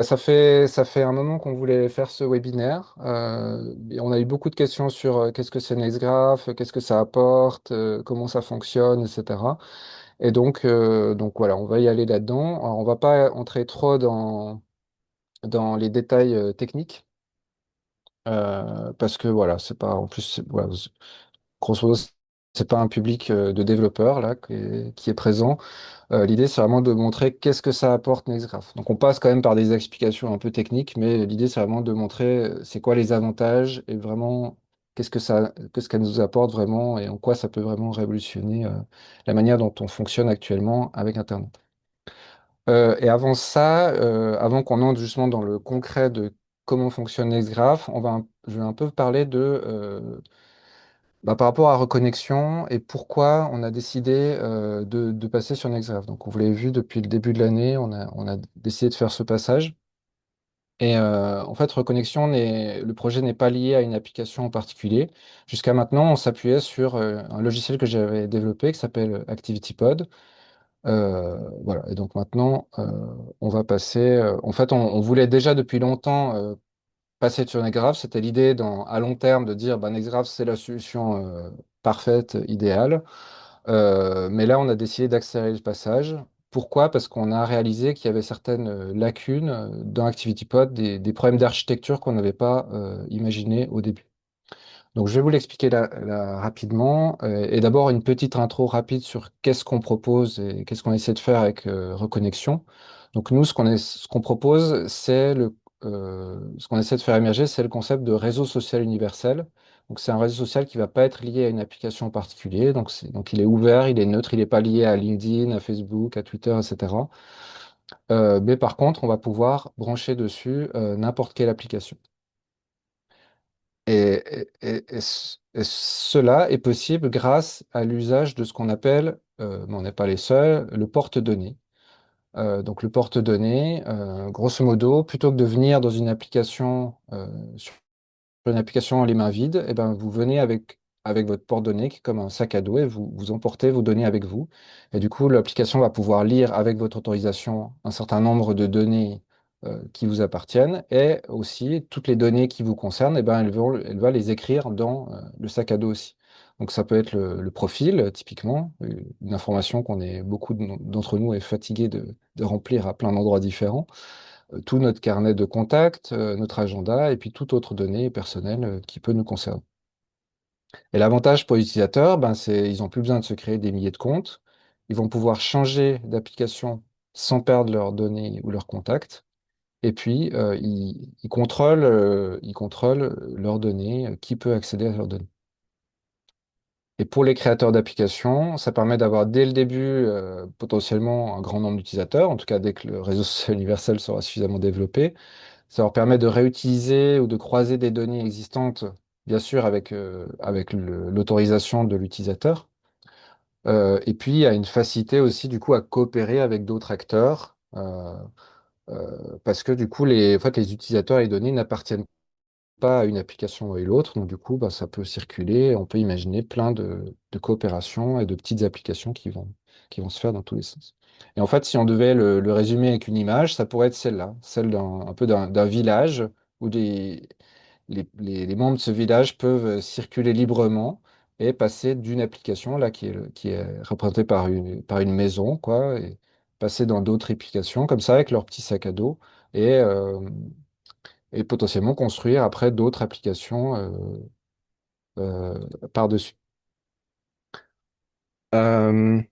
Ça fait un moment qu'on voulait faire ce webinaire. Et on a eu beaucoup de questions sur qu'est-ce que c'est Nextgraph, qu'est-ce que ça apporte, comment ça fonctionne, etc. Et donc voilà, on va y aller là-dedans. Alors, on va pas entrer trop dans les détails techniques, parce que voilà, c'est pas, en plus, voilà, grosso modo, c'est pas un public de développeurs là qui est présent. L'idée, c'est vraiment de montrer qu'est-ce que ça apporte Nextgraph. Donc, on passe quand même par des explications un peu techniques, mais l'idée, c'est vraiment de montrer c'est quoi les avantages et vraiment qu'est-ce qu'elle nous apporte vraiment et en quoi ça peut vraiment révolutionner la manière dont on fonctionne actuellement avec Internet. Et avant ça, avant qu'on entre justement dans le concret de comment fonctionne Nextgraph, je vais un peu parler par rapport à Reconnexion et pourquoi on a décidé de passer sur Nextgraph. Donc, vous l'avez vu depuis le début de l'année, on a décidé de faire ce passage. Et en fait, le projet n'est pas lié à une application en particulier. Jusqu'à maintenant, on s'appuyait sur un logiciel que j'avais développé qui s'appelle ActivityPod. Voilà. Et donc maintenant, on va passer. En fait, on voulait déjà depuis longtemps passer sur Nextgraph. C'était l'idée à long terme de dire bah, Nextgraph, c'est la solution parfaite, idéale. Mais là, on a décidé d'accélérer le passage. Pourquoi? Parce qu'on a réalisé qu'il y avait certaines lacunes dans ActivityPod, des problèmes d'architecture qu'on n'avait pas imaginés au début. Donc, je vais vous l'expliquer là rapidement. Et d'abord, une petite intro rapide sur qu'est-ce qu'on propose et qu'est-ce qu'on essaie de faire avec Reconnexion. Donc, nous, ce qu'on propose, ce qu'on essaie de faire émerger, c'est le concept de réseau social universel. Donc, c'est un réseau social qui ne va pas être lié à une application en particulier. Donc, il est ouvert, il est neutre, il n'est pas lié à LinkedIn, à Facebook, à Twitter, etc. Mais par contre, on va pouvoir brancher dessus n'importe quelle application. Et cela est possible grâce à l'usage de ce qu'on appelle, mais on n'est pas les seuls, le porte-données. Donc le porte-données, grosso modo, plutôt que de venir dans sur une application les mains vides, eh ben, vous venez avec votre porte-données qui est comme un sac à dos et vous emportez vos données avec vous. Et du coup, l'application va pouvoir lire avec votre autorisation un certain nombre de données qui vous appartiennent et aussi toutes les données qui vous concernent, eh ben, elle va les écrire dans le sac à dos aussi. Donc ça peut être le profil, typiquement, une information beaucoup d'entre nous est fatigué de remplir à plein d'endroits différents tout notre carnet de contacts, notre agenda et puis toute autre donnée personnelle qui peut nous concerner. Et l'avantage pour les utilisateurs, ben, ils n'ont plus besoin de se créer des milliers de comptes. Ils vont pouvoir changer d'application sans perdre leurs données ou leurs contacts. Et puis, ils contrôlent leurs données, qui peut accéder à leurs données. Et pour les créateurs d'applications, ça permet d'avoir dès le début potentiellement un grand nombre d'utilisateurs, en tout cas dès que le réseau social universel sera suffisamment développé. Ça leur permet de réutiliser ou de croiser des données existantes, bien sûr, avec l'autorisation de l'utilisateur. Et puis, il y a une facilité aussi, du coup, à coopérer avec d'autres acteurs, parce que, du coup, en fait, les utilisateurs et les données n'appartiennent pas à une application et l'autre. Donc, du coup, bah, ça peut circuler. On peut imaginer plein de coopérations et de petites applications qui vont se faire dans tous les sens. Et en fait, si on devait le résumer avec une image, ça pourrait être celle-là, celle un peu d'un village où les membres de ce village peuvent circuler librement et passer d'une application là qui est représentée par une maison, quoi, et passer dans d'autres applications comme ça avec leur petit sac à dos et, euh, et potentiellement construire après d'autres applications par-dessus. Euh,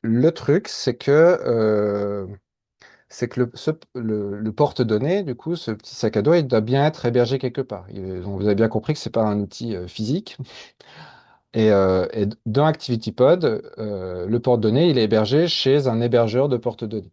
le truc, c'est que le porte-données, du coup, ce petit sac à dos, il doit bien être hébergé quelque part. Donc, vous avez bien compris que c'est pas un outil physique. Et dans ActivityPod, le porte-données, il est hébergé chez un hébergeur de porte-données.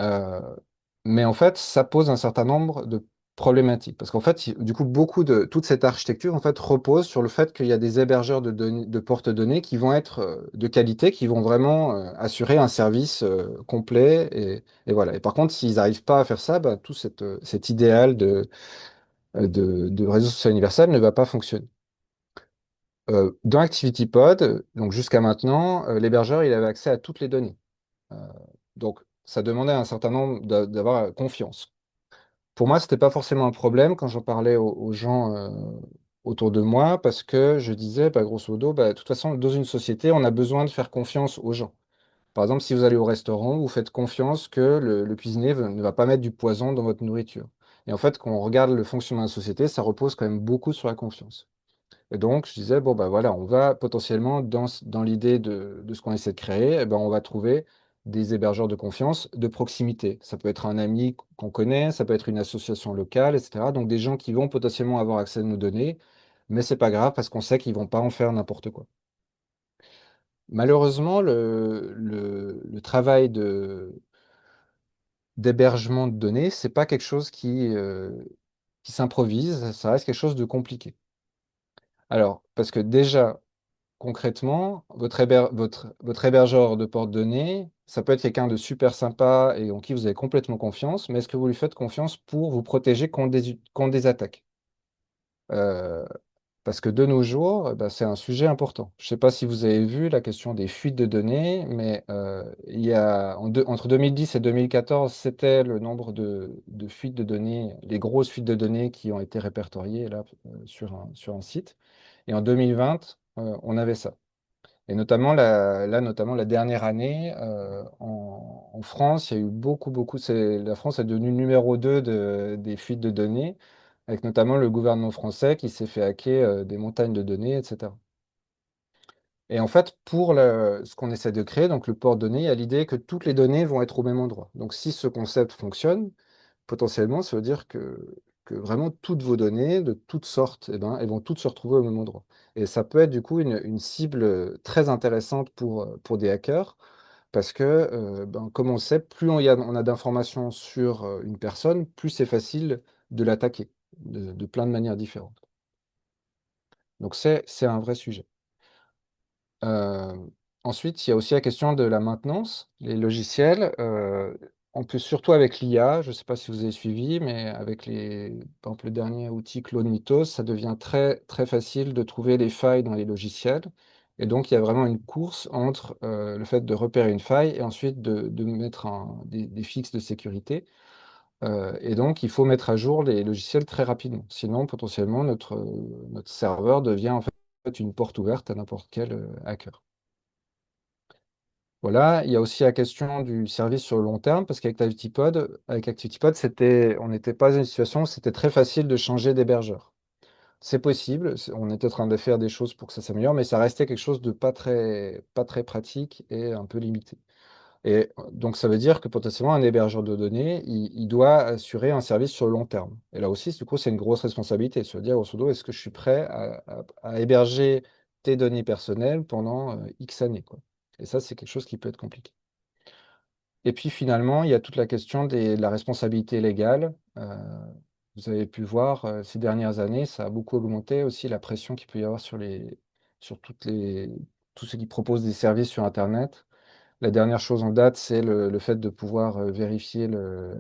Euh, mais en fait, ça pose un certain nombre de problématiques. Parce qu'en fait, du coup, toute cette architecture en fait, repose sur le fait qu'il y a des hébergeurs de porte-données qui vont être de qualité, qui vont vraiment assurer un service complet. Et voilà. Et par contre, s'ils n'arrivent pas à faire ça, bah, tout cet idéal de réseau social universel ne va pas fonctionner. Dans ActivityPod, donc jusqu'à maintenant, l'hébergeur il avait accès à toutes les données. Euh, donc, ça demandait un certain nombre d'avoir confiance. Pour moi, ce n'était pas forcément un problème quand j'en parlais aux gens autour de moi, parce que je disais, bah, grosso modo, bah, de toute façon, dans une société, on a besoin de faire confiance aux gens. Par exemple, si vous allez au restaurant, vous faites confiance que le cuisinier ne va pas mettre du poison dans votre nourriture. Et en fait, quand on regarde le fonctionnement de la société, ça repose quand même beaucoup sur la confiance. Et donc, je disais, bon, ben voilà, on va potentiellement, dans l'idée de ce qu'on essaie de créer, eh ben, on va trouver des hébergeurs de confiance de proximité. Ça peut être un ami qu'on connaît, ça peut être une association locale, etc. Donc, des gens qui vont potentiellement avoir accès à nos données, mais c'est pas grave parce qu'on sait qu'ils vont pas en faire n'importe quoi. Malheureusement, le travail d'hébergement de données, c'est pas quelque chose qui s'improvise, ça reste quelque chose de compliqué. Alors, parce que déjà, concrètement, votre hébergeur de porte données, ça peut être quelqu'un de super sympa et en qui vous avez complètement confiance, mais est-ce que vous lui faites confiance pour vous protéger contre des attaques? Euh, Parce que de nos jours, bah, c'est un sujet important. Je ne sais pas si vous avez vu la question des fuites de données, mais il y a, entre 2010 et 2014, c'était le nombre de fuites de données, les grosses fuites de données qui ont été répertoriées là, sur un site. Et en 2020, on avait ça. Et notamment, notamment la dernière année, en France, il y a eu beaucoup, la France est devenue numéro 2 des fuites de données, avec notamment le gouvernement français qui s'est fait hacker des montagnes de données, etc. Et en fait, pour ce qu'on essaie de créer, donc le port de données, il y a l'idée que toutes les données vont être au même endroit. Donc si ce concept fonctionne, potentiellement, ça veut dire que vraiment toutes vos données, de toutes sortes, eh ben, elles vont toutes se retrouver au même endroit. Et ça peut être du coup une cible très intéressante pour des hackers, parce que, ben, comme on le sait, plus on a d'informations sur une personne, plus c'est facile de l'attaquer de plein de manières différentes. Donc c'est un vrai sujet. Euh, Ensuite, il y a aussi la question de la maintenance. Les logiciels, on peut surtout avec l'IA, je ne sais pas si vous avez suivi, mais avec par exemple, le dernier outil Claude Mythos, ça devient très facile de trouver les failles dans les logiciels. Et donc, il y a vraiment une course entre le fait de repérer une faille et ensuite de mettre des fixes de sécurité. Et donc, il faut mettre à jour les logiciels très rapidement. Sinon, potentiellement, notre serveur devient en fait une porte ouverte à n'importe quel hacker. Voilà, il y a aussi la question du service sur le long terme, parce avec ActivityPod, on n'était pas dans une situation où c'était très facile de changer d'hébergeur. C'est possible, on était en train de faire des choses pour que ça s'améliore, mais ça restait quelque chose de pas très pratique et un peu limité. Et donc, ça veut dire que potentiellement, un hébergeur de données, il doit assurer un service sur le long terme. Et là aussi, du coup, c'est une grosse responsabilité. Se dire, grosso modo, est-ce que je suis prêt à héberger tes données personnelles pendant X années, quoi. Et ça, c'est quelque chose qui peut être compliqué. Et puis finalement, il y a toute la question de la responsabilité légale. Vous avez pu voir ces dernières années, ça a beaucoup augmenté aussi la pression qu'il peut y avoir sur tous ceux qui proposent des services sur Internet. La dernière chose en date, c'est le fait de pouvoir vérifier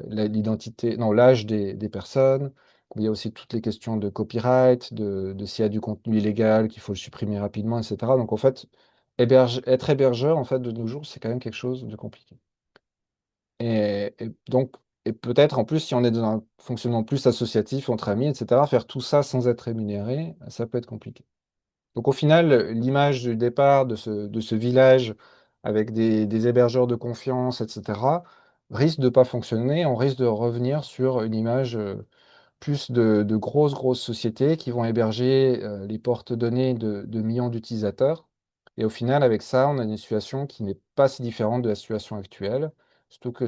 l'identité, non, l'âge des personnes. Il y a aussi toutes les questions de copyright, de s'il y a du contenu illégal, qu'il faut le supprimer rapidement, etc. Donc en fait, être hébergeur, en fait, de nos jours, c'est quand même quelque chose de compliqué. Et donc, et peut-être en plus, si on est dans un fonctionnement plus associatif entre amis, etc., faire tout ça sans être rémunéré, ça peut être compliqué. Donc au final, l'image du départ de ce village avec des hébergeurs de confiance, etc., risque de ne pas fonctionner. On risque de revenir sur une image plus de grosses sociétés qui vont héberger les portes données de millions d'utilisateurs. Et au final, avec ça, on a une situation qui n'est pas si différente de la situation actuelle. Surtout que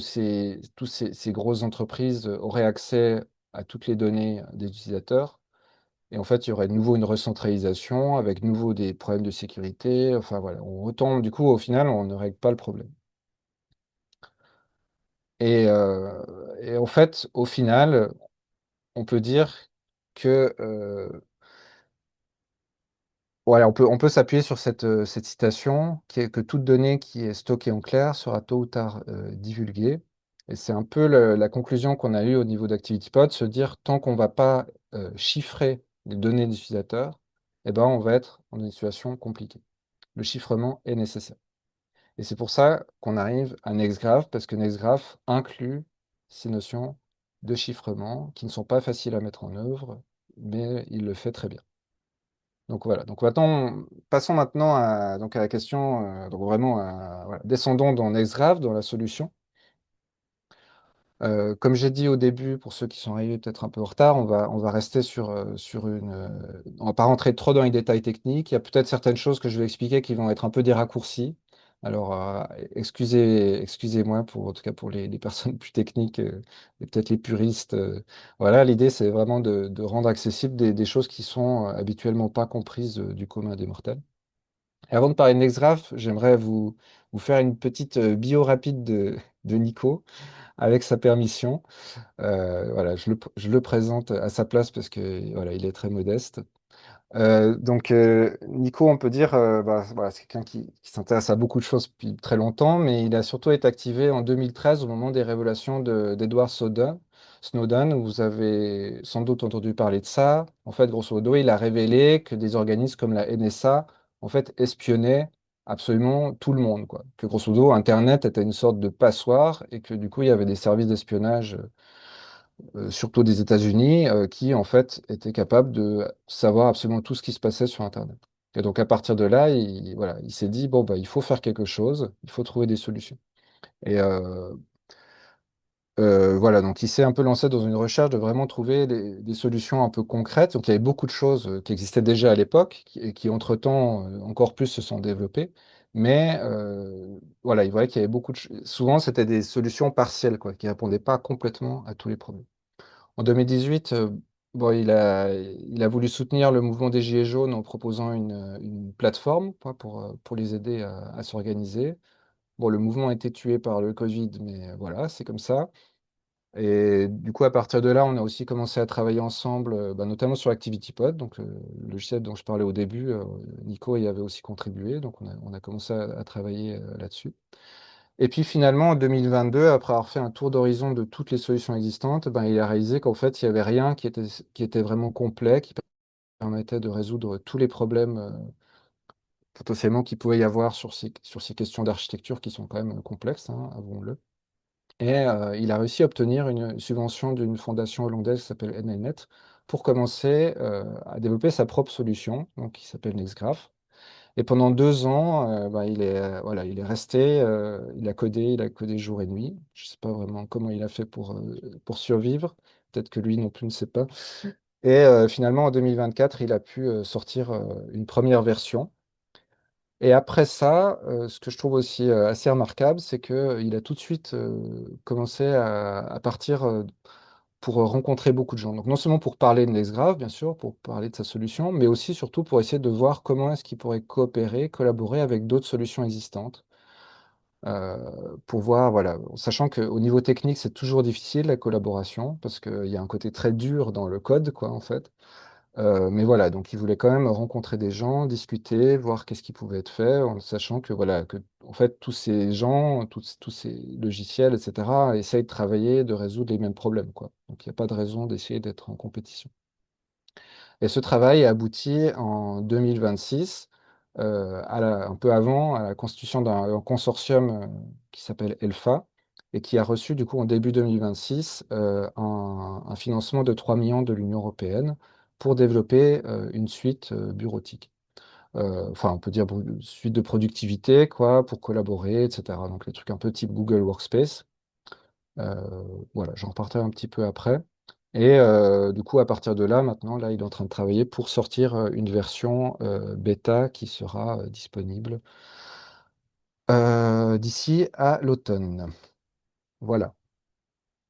tous ces grosses entreprises auraient accès à toutes les données des utilisateurs. Et en fait, il y aurait de nouveau une recentralisation avec de nouveau des problèmes de sécurité. Enfin voilà, on retombe, du coup, au final, on ne règle pas le problème. Et en fait, au final, on peut dire que voilà, on peut s'appuyer sur cette citation qui est que toute donnée qui est stockée en clair sera tôt ou tard divulguée. Et c'est un peu la conclusion qu'on a eue au niveau d'ActivityPod, se dire tant qu'on ne va pas chiffrer les données des utilisateurs, eh ben, on va être dans une situation compliquée. Le chiffrement est nécessaire. Et c'est pour ça qu'on arrive à NextGraph, parce que NextGraph inclut ces notions de chiffrement qui ne sont pas faciles à mettre en œuvre, mais il le fait très bien. Donc voilà. Donc maintenant, passons maintenant à la question. Donc vraiment, voilà. Descendons dans NextGraph, dans la solution. Comme j'ai dit au début, pour ceux qui sont arrivés peut-être un peu en retard, on va rester on va pas rentrer trop dans les détails techniques. Il y a peut-être certaines choses que je vais expliquer qui vont être un peu des raccourcis. Alors, excusez-moi en tout cas pour les personnes plus techniques et peut-être les puristes. Voilà, l'idée, c'est vraiment de rendre accessibles des choses qui sont habituellement pas comprises du commun des mortels. Et avant de parler de NextGraph, j'aimerais vous faire une petite bio rapide de Nico, avec sa permission. Voilà, je le présente à sa place parce que voilà, il est très modeste. Nico, on peut dire, bah, voilà, c'est quelqu'un qui s'intéresse à beaucoup de choses depuis très longtemps, mais il a surtout été activé en 2013 au moment des révélations d'Edward Snowden. Snowden, vous avez sans doute entendu parler de ça. En fait, grosso modo, il a révélé que des organismes comme la NSA, en fait, espionnaient absolument tout le monde, quoi. Que grosso modo, Internet était une sorte de passoire et que du coup, il y avait des services d'espionnage surtout des États-Unis, qui en fait étaient capables de savoir absolument tout ce qui se passait sur Internet. Et donc à partir de là, voilà, il s'est dit, bon, bah, il faut faire quelque chose, il faut trouver des solutions. Et voilà, donc il s'est un peu lancé dans une recherche de vraiment trouver des solutions un peu concrètes. Donc il y avait beaucoup de choses qui existaient déjà à l'époque et qui entre-temps encore plus se sont développées. Mais voilà, il voyait qu'il y avait souvent c'était des solutions partielles, quoi, qui ne répondaient pas complètement à tous les problèmes. En 2018, bon, il a voulu soutenir le mouvement des Gilets jaunes en proposant une plateforme quoi, pour les aider à s'organiser. Bon, le mouvement a été tué par le Covid, mais voilà, c'est comme ça. Et du coup, à partir de là, on a aussi commencé à travailler ensemble, bah, notamment sur ActivityPod, donc le logiciel dont je parlais au début. Nico y avait aussi contribué, donc on a commencé à travailler là-dessus. Et puis finalement, en 2022, après avoir fait un tour d'horizon de toutes les solutions existantes, ben, il a réalisé qu'en fait, il n'y avait rien qui était vraiment complet, qui permettait de résoudre tous les problèmes potentiellement qu'il pouvait y avoir sur ces questions d'architecture qui sont quand même complexes, hein, avouons-le. Et il a réussi à obtenir une subvention d'une fondation hollandaise qui s'appelle NLNet pour commencer à développer sa propre solution, donc qui s'appelle NextGraph. Et pendant 2 ans, bah, voilà, il est resté, il a codé jour et nuit. Je ne sais pas vraiment comment il a fait pour survivre. Peut-être que lui non plus ne sait pas. Et finalement, en 2024, il a pu sortir une première version. Et après ça, ce que je trouve aussi assez remarquable, c'est qu'il a tout de suite commencé à partir pour rencontrer beaucoup de gens. Donc non seulement pour parler de Nextgraph, bien sûr, pour parler de sa solution, mais aussi surtout pour essayer de voir comment est-ce qu'il pourrait coopérer, collaborer avec d'autres solutions existantes. Pour voir, voilà, sachant qu'au niveau technique, c'est toujours difficile la collaboration, parce qu'il y a un côté très dur dans le code, quoi, en fait. Mais voilà, donc il voulait quand même rencontrer des gens, discuter, voir qu'est-ce qui pouvait être fait, en sachant que voilà, que en fait tous ces gens, tous ces logiciels, etc., essayent de travailler, de résoudre les mêmes problèmes, quoi. Donc il n'y a pas de raison d'essayer d'être en compétition. Et ce travail a abouti en 2026, un peu avant, à la constitution d'un consortium qui s'appelle ELFA et qui a reçu du coup en début 2026 un financement de 3 millions de l'Union européenne pour développer une suite bureautique. Enfin, on peut dire suite de productivité, quoi, pour collaborer, etc. Donc les trucs un peu type Google Workspace. Voilà, j'en reparlerai un petit peu après. Et du coup, à partir de là, maintenant, là, il est en train de travailler pour sortir une version bêta qui sera disponible d'ici à l'automne. Voilà.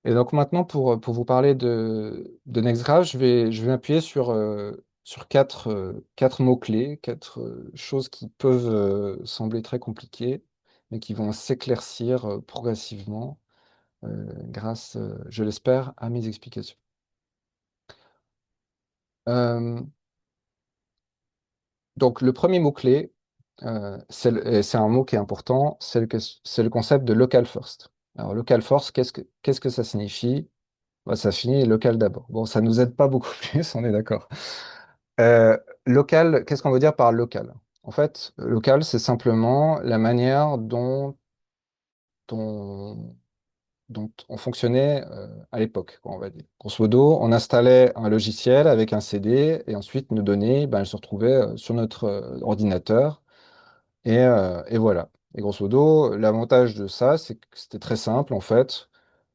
Et donc maintenant, pour vous parler de NextGraph, je vais m'appuyer sur quatre mots-clés, quatre choses qui peuvent sembler très compliquées, mais qui vont s'éclaircir progressivement grâce, je l'espère, à mes explications. Euh, donc, le premier mot-clé, et c'est un mot qui est important, c'est le concept de local first. Alors, local first, qu'est-ce que ça signifie? Bah, ça finit local d'abord. Bon, ça nous aide pas beaucoup plus, on est d'accord. Euh, Local, qu'est-ce qu'on veut dire par local? En fait, local, c'est simplement la manière on, dont on fonctionnait à l'époque, quoi, on va dire. Grosso modo, on installait un logiciel avec un CD et ensuite nos données, ben, elles se retrouvaient sur notre ordinateur et voilà. Et grosso modo, l'avantage de ça, c'est que c'était très simple en fait.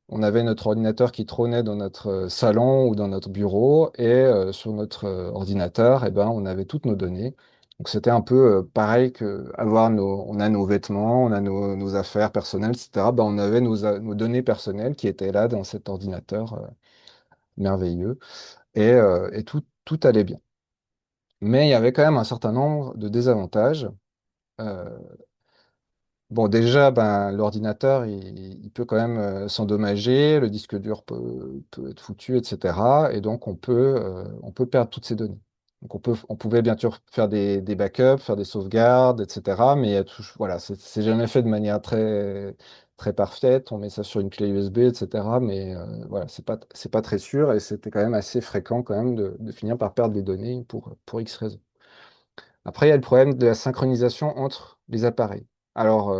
On avait notre ordinateur qui trônait dans notre salon ou dans notre bureau et sur notre ordinateur, eh ben, on avait toutes nos données. Donc c'était un peu pareil que avoir on a nos vêtements, on a nos affaires personnelles, etc. Ben, on avait nos données personnelles qui étaient là dans cet ordinateur merveilleux et tout allait bien. Mais il y avait quand même un certain nombre de désavantages. Euh, Bon, déjà, ben, l'ordinateur, il peut quand même s'endommager, le disque dur peut être foutu, etc. Et donc, on peut perdre toutes ces données. Donc, on pouvait bien sûr faire des backups, faire des sauvegardes, etc. Mais voilà, c'est jamais fait de manière très parfaite. On met ça sur une clé USB, etc. Mais voilà, c'est pas très sûr et c'était quand même assez fréquent quand même de finir par perdre des données pour X raisons. Après, il y a le problème de la synchronisation entre les appareils. Alors,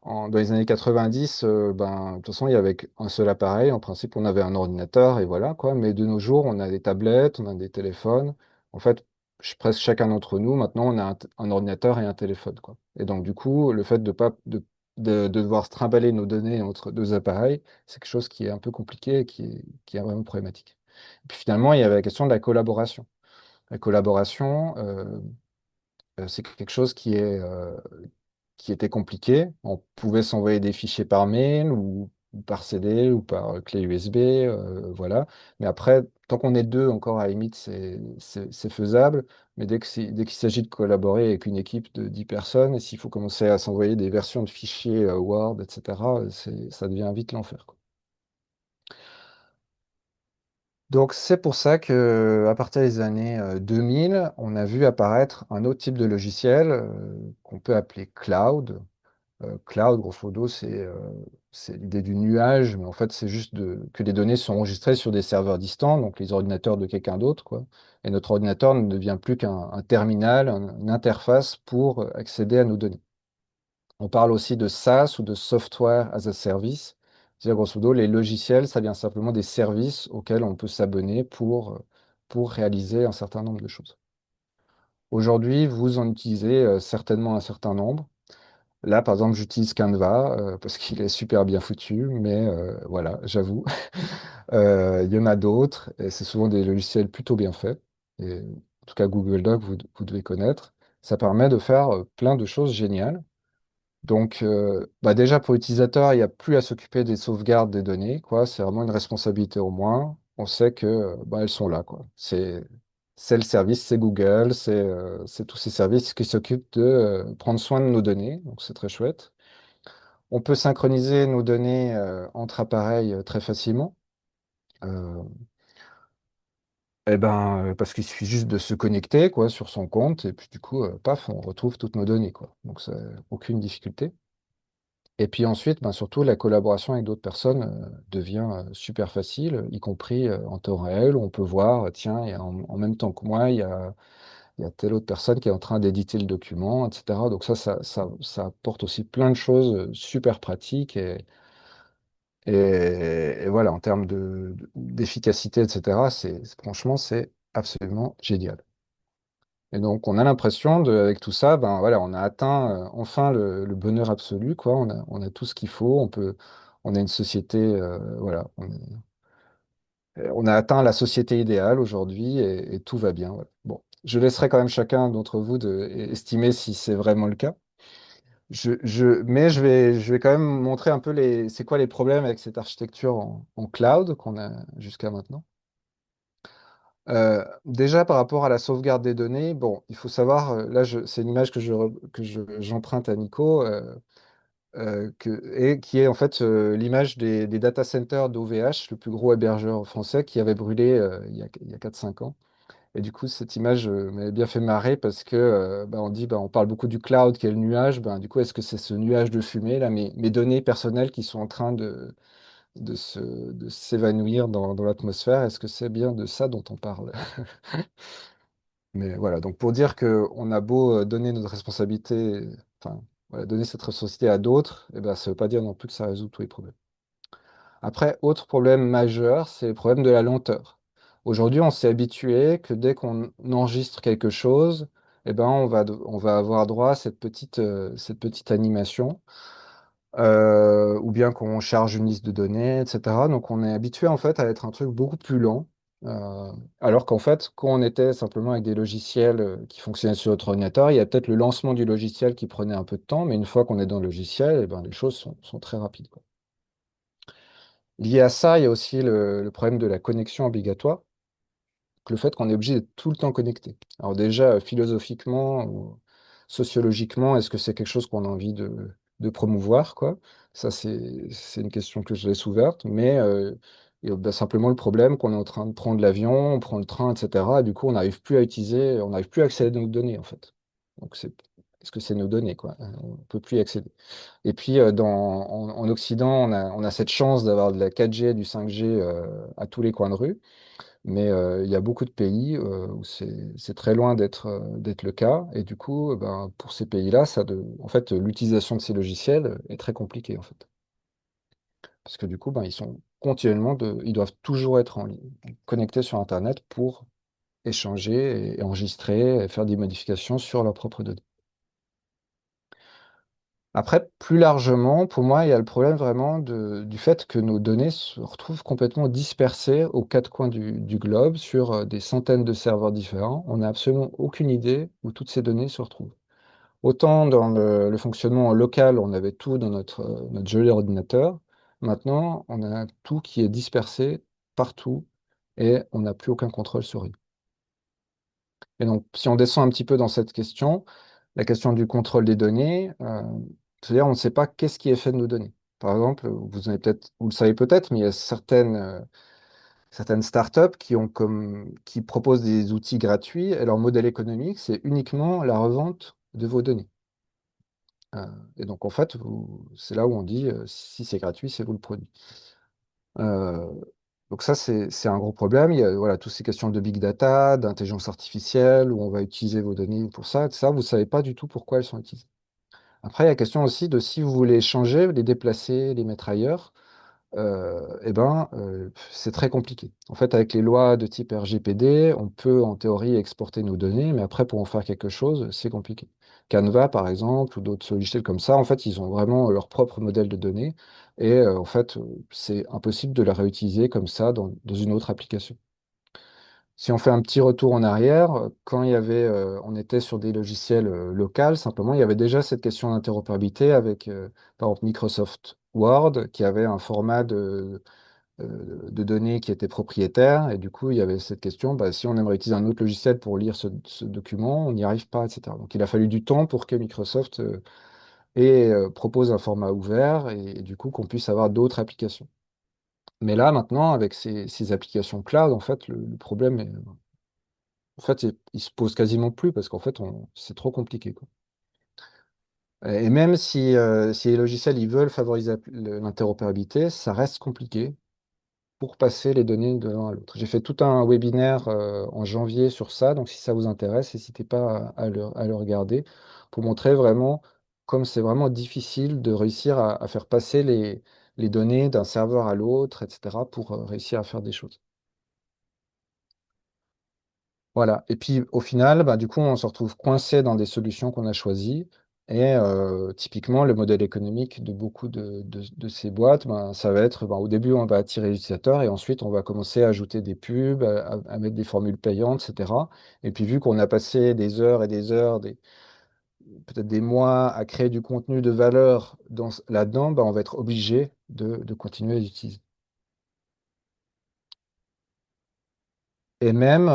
dans les années 90, ben, de toute façon, il y avait un seul appareil. En principe, on avait un ordinateur et voilà, quoi. Mais de nos jours, on a des tablettes, on a des téléphones. En fait, presque chacun d'entre nous, maintenant, on a un ordinateur et un téléphone, quoi. Et donc, du coup, le fait de pas, de devoir se trimballer nos données entre deux appareils, c'est quelque chose qui est un peu compliqué et qui est vraiment problématique. Et puis finalement, il y avait la question de la collaboration. La collaboration, c'est quelque chose qui était compliqué. On pouvait s'envoyer des fichiers par mail ou par CD ou par clé USB, voilà. Mais après, tant qu'on est deux, encore à la limite, c'est faisable. Mais dès qu'il s'agit de collaborer avec une équipe de 10 personnes, et s'il faut commencer à s'envoyer des versions de fichiers Word, etc., ça devient vite l'enfer, quoi. Donc c'est pour ça que à partir des années 2000, on a vu apparaître un autre type de logiciel qu'on peut appeler cloud. Cloud, grosso modo, c'est l'idée du nuage, mais en fait, c'est juste que les données sont enregistrées sur des serveurs distants, donc les ordinateurs de quelqu'un d'autre, quoi. Et notre ordinateur ne devient plus qu'un un terminal, une interface pour accéder à nos données. On parle aussi de SaaS ou de Software as a Service. C'est-à-dire, grosso modo, les logiciels, ça vient simplement des services auxquels on peut s'abonner pour réaliser un certain nombre de choses. Aujourd'hui, vous en utilisez certainement un certain nombre. Là, par exemple, j'utilise Canva parce qu'il est super bien foutu, mais voilà, j'avoue. Il y en a d'autres, et c'est souvent des logiciels plutôt bien faits. Et, en tout cas, Google Doc, vous devez connaître. Ça permet de faire plein de choses géniales. Donc, bah déjà, pour l'utilisateur, il n'y a plus à s'occuper des sauvegardes des données, quoi. C'est vraiment une responsabilité au moins. On sait que bah, elles sont là, quoi. C'est le service, c'est Google, c'est tous ces services qui s'occupent de prendre soin de nos données. Donc, c'est très chouette. On peut synchroniser nos données entre appareils très facilement. Euh, parce qu'il suffit juste de se connecter quoi, sur son compte et puis du coup, paf, on retrouve toutes nos données, quoi. Donc, c'est aucune difficulté. Et puis ensuite, ben, surtout, la collaboration avec d'autres personnes devient super facile, y compris en temps réel, où on peut voir, tiens, en même temps que moi, il y a telle autre personne qui est en train d'éditer le document, etc. Donc ça apporte aussi plein de choses super pratiques et voilà, en termes d'efficacité, etc., franchement, c'est absolument génial. Et donc, on a l'impression, avec tout ça, ben voilà, on a atteint enfin le bonheur absolu, quoi. On a tout ce qu'il faut. On a une société, voilà, on a atteint la société idéale aujourd'hui et tout va bien. Voilà. Bon, je laisserai quand même chacun d'entre vous estimer si c'est vraiment le cas. Mais je vais quand même montrer un peu c'est quoi les problèmes avec cette architecture en cloud qu'on a jusqu'à maintenant. Déjà, par rapport à la sauvegarde des données, bon, il faut savoir, là, c'est une image j'emprunte à Nico, et qui est en fait l'image des data centers d'OVH, le plus gros hébergeur français, qui avait brûlé il y a 4-5 ans. Et du coup, cette image m'avait bien fait marrer parce que bah, on parle beaucoup du cloud, qui est le nuage. Ben, du coup, est-ce que c'est ce nuage de fumée, là, mes données personnelles qui sont en train de s'évanouir dans l'atmosphère? Est-ce que c'est bien de ça dont on parle? Mais voilà, donc pour dire qu'on a beau donner notre responsabilité, enfin, voilà, donner cette responsabilité à d'autres, eh ben, ça ne veut pas dire non plus que ça résout tous les problèmes. Après, autre problème majeur, c'est le problème de la lenteur. Aujourd'hui, on s'est habitué que dès qu'on enregistre quelque chose, eh ben, on va avoir droit à cette petite animation, ou bien qu'on charge une liste de données, etc. Donc, on est habitué en fait à être un truc beaucoup plus lent, euh, alors qu'en fait, quand on était simplement avec des logiciels qui fonctionnaient sur notre ordinateur, il y a peut-être le lancement du logiciel qui prenait un peu de temps, mais une fois qu'on est dans le logiciel, eh ben, les choses sont très rapides, quoi. Lié à ça, il y a aussi le problème de la connexion obligatoire, que le fait qu'on est obligé d'être tout le temps connecté. Alors déjà, philosophiquement ou sociologiquement, est-ce que c'est quelque chose qu'on a envie de promouvoir, quoi? Ça, c'est une question que je laisse ouverte, mais il y a bah, simplement le problème qu'on est en train de prendre l'avion, on prend le train, etc. Et du coup, on n'arrive plus à utiliser, on n'arrive plus à accéder à nos données, en fait. Donc, est-ce que c'est nos données, quoi? On ne peut plus y accéder. Et puis, en Occident, on a cette chance d'avoir de la 4G, du 5G à tous les coins de rue. Mais il y a beaucoup de pays où c'est très loin d'être le cas. Et du coup, ben, pour ces pays-là, en fait, l'utilisation de ces logiciels est très compliquée, en fait. Parce que du coup, ben, ils doivent toujours être en ligne, connectés sur Internet pour échanger et enregistrer et faire des modifications sur leurs propres données. Après, plus largement, pour moi, il y a le problème vraiment du fait que nos données se retrouvent complètement dispersées aux quatre coins du globe sur des centaines de serveurs différents. On n'a absolument aucune idée où toutes ces données se retrouvent. Autant dans le fonctionnement local, on avait tout dans notre joli ordinateur. Maintenant, on a tout qui est dispersé partout et on n'a plus aucun contrôle sur rien. Et donc, si on descend un petit peu dans cette question, la question du contrôle des données, c'est-à-dire on ne sait pas qu'est-ce qui est fait de nos données. Par exemple, vous le savez peut-être, mais il y a certaines startups qui proposent des outils gratuits et leur modèle économique, c'est uniquement la revente de vos données. Euh, et donc, en fait, c'est là où on dit, si c'est gratuit, c'est vous le produit. Euh, donc ça, c'est un gros problème. Il y a voilà, toutes ces questions de big data, d'intelligence artificielle, où on va utiliser vos données pour ça. Ça, vous ne savez pas du tout pourquoi elles sont utilisées. Après, il y a la question aussi de si vous voulez changer, les déplacer, les mettre ailleurs, c'est très compliqué. En fait, avec les lois de type RGPD, on peut en théorie exporter nos données, mais après, pour en faire quelque chose, c'est compliqué. Canva, par exemple, ou d'autres logiciels comme ça, en fait, ils ont vraiment leur propre modèle de données, et en fait, c'est impossible de la réutiliser comme ça dans une autre application. Si on fait un petit retour en arrière, quand on était sur des logiciels locaux, simplement, il y avait déjà cette question d'interopérabilité avec, par exemple, Microsoft Word, qui avait un format de données qui était propriétaire. Et du coup, il y avait cette question, bah, si on aimerait utiliser un autre logiciel pour lire ce document, on n'y arrive pas, etc. Donc, il a fallu du temps pour que Microsoft propose un format ouvert et du coup, qu'on puisse avoir d'autres applications. Mais là, maintenant, avec ces applications cloud, en fait, le problème est en fait, il se pose quasiment plus parce qu'en fait, c'est trop compliqué, quoi. Et même si les logiciels ils veulent favoriser l'interopérabilité, ça reste compliqué pour passer les données de l'un à l'autre. J'ai fait tout un webinaire en janvier sur ça, donc si ça vous intéresse, n'hésitez pas à le regarder pour montrer vraiment comme c'est vraiment difficile de réussir à faire passer les données d'un serveur à l'autre, etc., pour réussir à faire des choses. Voilà. Et puis au final, bah, du coup, on se retrouve coincé dans des solutions qu'on a choisies. Et typiquement, le modèle économique de beaucoup de ces boîtes, ben, ça va être, ben, au début, on va attirer les utilisateurs et ensuite, on va commencer à ajouter des pubs, à mettre des formules payantes, etc. Et puis, vu qu'on a passé des heures et des heures, peut-être des mois à créer du contenu de valeur là-dedans, ben, on va être obligé de continuer à les utiliser. Et même,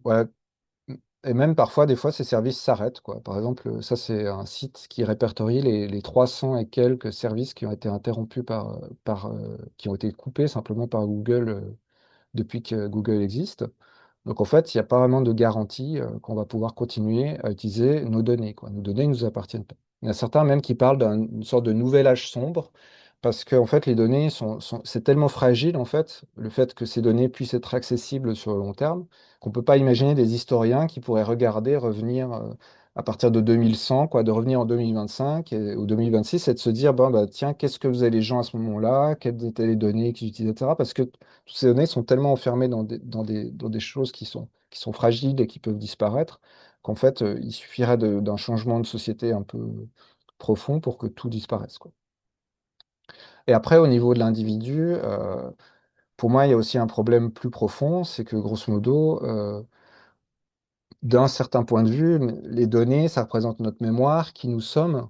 voilà, et même parfois, des fois, ces services s'arrêtent, quoi. Par exemple, ça, c'est un site qui répertorie les 300 et quelques services qui ont été interrompus qui ont été coupés simplement par Google depuis que Google existe. Donc, en fait, il n'y a pas vraiment de garantie qu'on va pouvoir continuer à utiliser nos données, quoi. Nos données ne nous appartiennent pas. Il y en a certains même qui parlent d'une sorte de nouvel âge sombre Parce que en fait, les données c'est tellement fragile, en fait, le fait que ces données puissent être accessibles sur le long terme, qu'on ne peut pas imaginer des historiens qui pourraient regarder, revenir à partir de 2100, quoi, de revenir en 2025 ou 2026 et de se dire, ben, bah, tiens, qu'est-ce que faisaient les gens à ce moment-là, quelles étaient les données qu'ils utilisaient, etc. Parce que toutes ces données sont tellement enfermées dans des choses qui sont fragiles et qui peuvent disparaître, qu'en fait, il suffirait d'un changement de société un peu profond pour que tout disparaisse, quoi. Et après, au niveau de l'individu, pour moi, il y a aussi un problème plus profond, c'est que grosso modo, d'un certain point de vue, les données, ça représente notre mémoire, qui nous sommes.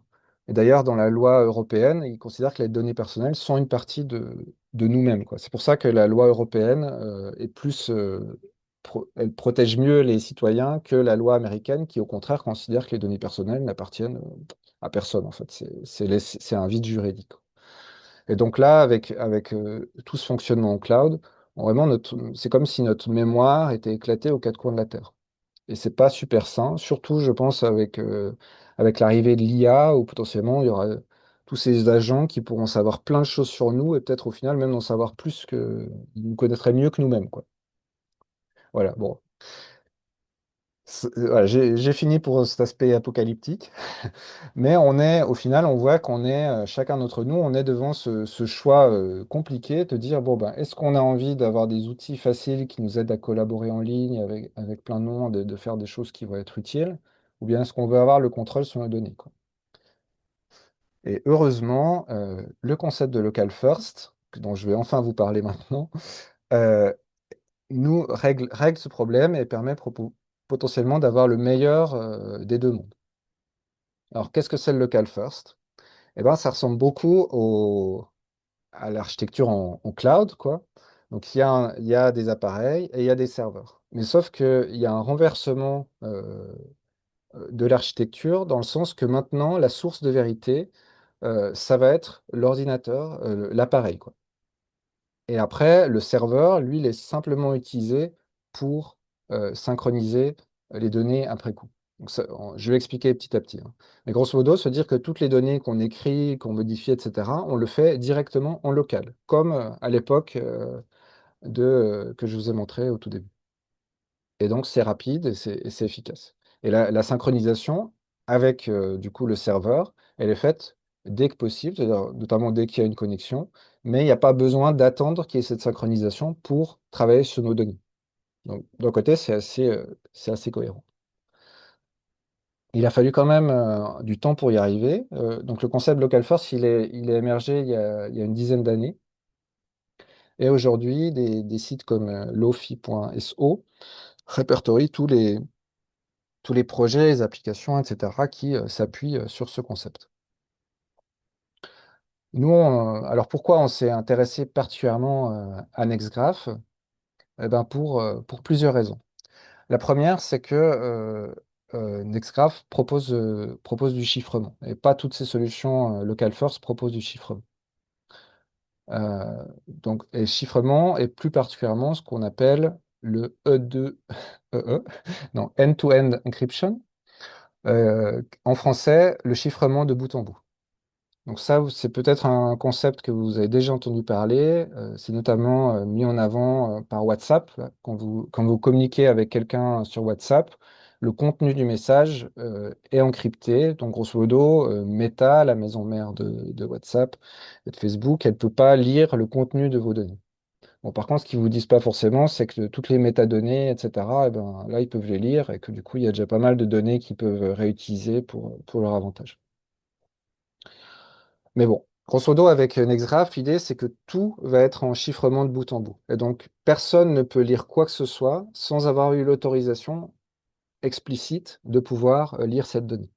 Et d'ailleurs, dans la loi européenne, ils considèrent que les données personnelles sont une partie de nous-mêmes, quoi. C'est pour ça que la loi européenne, est plus, elle protège mieux les citoyens que la loi américaine, qui au contraire considère que les données personnelles n'appartiennent à personne, en fait. C'est un vide juridique. Et donc là, avec tout ce fonctionnement en cloud, vraiment, c'est comme si notre mémoire était éclatée aux quatre coins de la Terre. Et c'est pas super sain, surtout, je pense, avec l'arrivée de l'IA, où potentiellement il y aura tous ces agents qui pourront savoir plein de choses sur nous et peut-être au final même en savoir plus que, ils nous connaîtraient mieux que nous-mêmes, quoi. Voilà, bon. Voilà, j'ai fini pour cet aspect apocalyptique. Mais au final, on voit qu'on est, chacun d'entre nous, on est devant ce choix compliqué, de dire, bon, ben, est-ce qu'on a envie d'avoir des outils faciles qui nous aident à collaborer en ligne avec plein de monde, de faire des choses qui vont être utiles, ou bien est-ce qu'on veut avoir le contrôle sur nos données, quoi. Et heureusement, le concept de local first, dont je vais enfin vous parler maintenant, euh, règle ce problème et permet potentiellement d'avoir le meilleur des deux mondes. Alors, qu'est-ce que c'est le local first? Eh ben, ça ressemble beaucoup à l'architecture en cloud, quoi. Donc, il y a des appareils et il y a des serveurs. Mais sauf qu'il y a un renversement de l'architecture dans le sens que maintenant, la source de vérité, ça va être l'ordinateur, l'appareil, quoi. Et après, le serveur, lui, il est simplement utilisé pour synchroniser les données après coup. Donc je vais expliquer petit à petit, hein. Mais grosso modo, se dire que toutes les données qu'on écrit, qu'on modifie, etc., on le fait directement en local, comme à l'époque que je vous ai montré au tout début. Et donc, c'est rapide et c'est efficace. Et la synchronisation avec, du coup, le serveur, elle est faite dès que possible, c'est-à-dire notamment dès qu'il y a une connexion, mais il n'y a pas besoin d'attendre qu'il y ait cette synchronisation pour travailler sur nos données. Donc, d'un côté, c'est assez cohérent. Il a fallu quand même du temps pour y arriver. Donc, le concept local first, il est émergé il y a une dizaine d'années. Et aujourd'hui, des sites comme lofi.so répertorient tous les projets, les applications, etc., qui s'appuient sur ce concept. Nous, alors pourquoi on s'est intéressé particulièrement à Nextgraph? Eh ben pour plusieurs raisons. La première, c'est que Nextgraph propose du chiffrement, et pas toutes ces solutions local first proposent du chiffrement. Et chiffrement, et plus particulièrement ce qu'on appelle le E2EE, non, End-to-End Encryption, en français, le chiffrement de bout en bout. Donc ça, c'est peut-être un concept que vous avez déjà entendu parler. C'est notamment mis en avant par WhatsApp. Là. Quand vous communiquez avec quelqu'un sur WhatsApp, le contenu du message est encrypté. Donc grosso modo, Meta, la maison mère de WhatsApp et de Facebook, elle ne peut pas lire le contenu de vos données. Bon, par contre, ce qu'ils ne vous disent pas forcément, c'est que toutes les métadonnées, etc., eh ben, là, ils peuvent les lire et que du coup, il y a déjà pas mal de données qu'ils peuvent réutiliser pour leur avantage. Mais bon, grosso modo, avec Nextgraph, l'idée, c'est que tout va être en chiffrement de bout en bout. Et donc, personne ne peut lire quoi que ce soit sans avoir eu l'autorisation explicite de pouvoir lire cette donnée.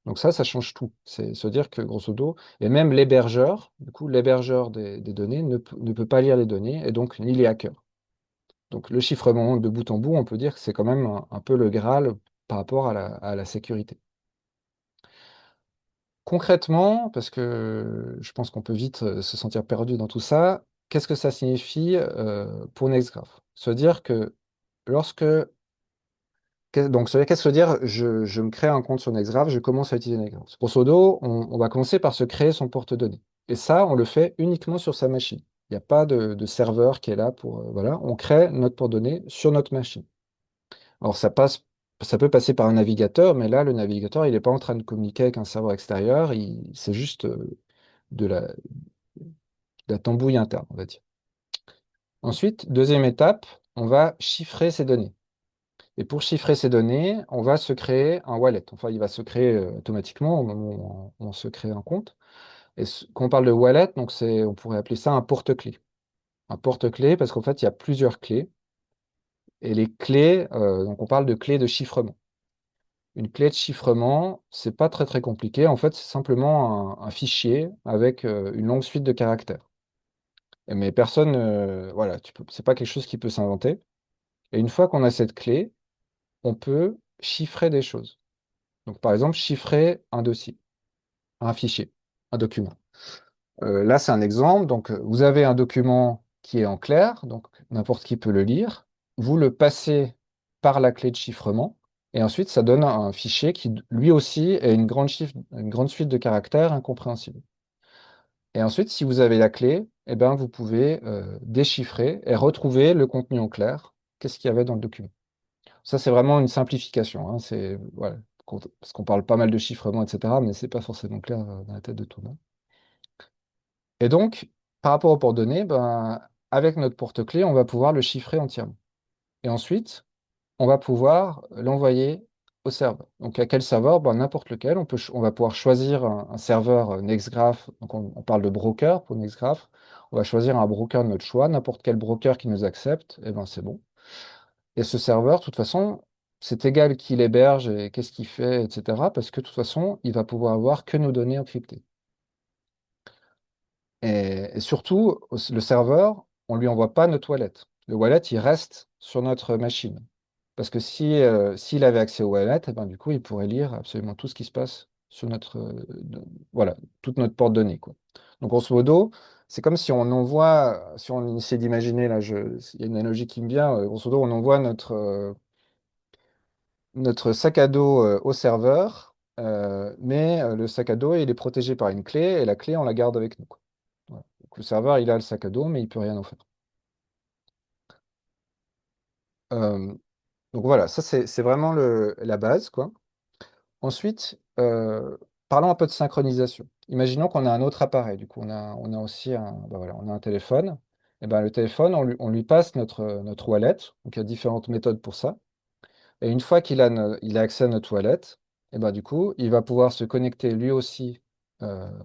Donc ça change tout. C'est se dire que, grosso modo, et même l'hébergeur, du coup, l'hébergeur des données ne peut pas lire les données, et donc ni les hackers. Donc le chiffrement de bout en bout, on peut dire que c'est quand même un peu le Graal par rapport à la sécurité. Concrètement, parce que je pense qu'on peut vite se sentir perdu dans tout ça, qu'est-ce que ça signifie pour Nextgraph? Se dire que lorsque... qu'est-ce que veut dire je me crée un compte sur Nextgraph, je commence à utiliser Nextgraph. Grosso modo, on va commencer par se créer son porte-données. Et ça, on le fait uniquement sur sa machine. Il n'y a pas de serveur qui est là pour... voilà, on crée notre port de données sur notre machine. Alors ça peut passer par un navigateur, mais là, le navigateur, il n'est pas en train de communiquer avec un serveur extérieur, c'est juste de la tambouille interne, on va dire. Ensuite, deuxième étape, on va chiffrer ces données. Et pour chiffrer ces données, on va se créer un wallet. Enfin, il va se créer automatiquement au moment où on se crée un compte. Et quand on parle de wallet, donc on pourrait appeler ça un porte-clés. Un porte-clés parce qu'en fait, il y a plusieurs clés. Et les clés, donc on parle de clés de chiffrement. Une clé de chiffrement, c'est pas très très compliqué. En fait, c'est simplement un fichier avec une longue suite de caractères. Mais personne, voilà, c'est pas quelque chose qui peut s'inventer. Et une fois qu'on a cette clé, on peut chiffrer des choses. Donc, par exemple, chiffrer un dossier, un fichier, un document. Là, c'est un exemple. Donc, vous avez un document qui est en clair, donc n'importe qui peut le lire. Vous le passez par la clé de chiffrement, et ensuite, ça donne un fichier qui, lui aussi, est une grande suite de caractères incompréhensibles. Et ensuite, si vous avez la clé, eh ben, vous pouvez déchiffrer et retrouver le contenu en clair. Qu'est-ce qu'il y avait dans le document? Ça, c'est vraiment une simplification, hein. Voilà, parce qu'on parle pas mal de chiffrement, etc., mais c'est pas forcément clair dans la tête de tout le monde. Et donc, par rapport au port-données, ben, avec notre porte-clés, on va pouvoir le chiffrer entièrement. Et ensuite, on va pouvoir l'envoyer au serveur. Donc, à quel serveur? Ben, n'importe lequel. On va pouvoir choisir un serveur Nextgraph. Donc, on parle de broker pour Nextgraph. On va choisir un broker de notre choix, n'importe quel broker qui nous accepte, et ben, c'est bon. Et ce serveur, de toute façon, c'est égal qui l'héberge et qu'est-ce qu'il fait, etc. Parce que de toute façon, il va pouvoir avoir que nos données encryptées. Et surtout, le serveur, on ne lui envoie pas notre wallet. Le wallet, il reste sur notre machine. Parce que s'il avait accès au wallet, eh ben, du coup, il pourrait lire absolument tout ce qui se passe sur voilà, toute notre porte de données, quoi. Donc, grosso modo, c'est comme si on envoie, si on essaie d'imaginer, là, il y a une analogie qui me vient, grosso modo, on envoie notre sac à dos au serveur, mais le sac à dos, il est protégé par une clé, et la clé, on la garde avec nous, quoi. Voilà. Donc, le serveur, il a le sac à dos, mais il peut rien en faire. Euh, donc voilà, ça c'est vraiment la base, quoi. Ensuite, parlons un peu de synchronisation. Imaginons qu'on a un autre appareil. Du coup, on a aussi voilà, on a un téléphone. Et ben, le téléphone, on lui passe notre wallet. Donc, il y a différentes méthodes pour ça. Et une fois il a accès à notre wallet, et ben, du coup, il va pouvoir se connecter lui aussi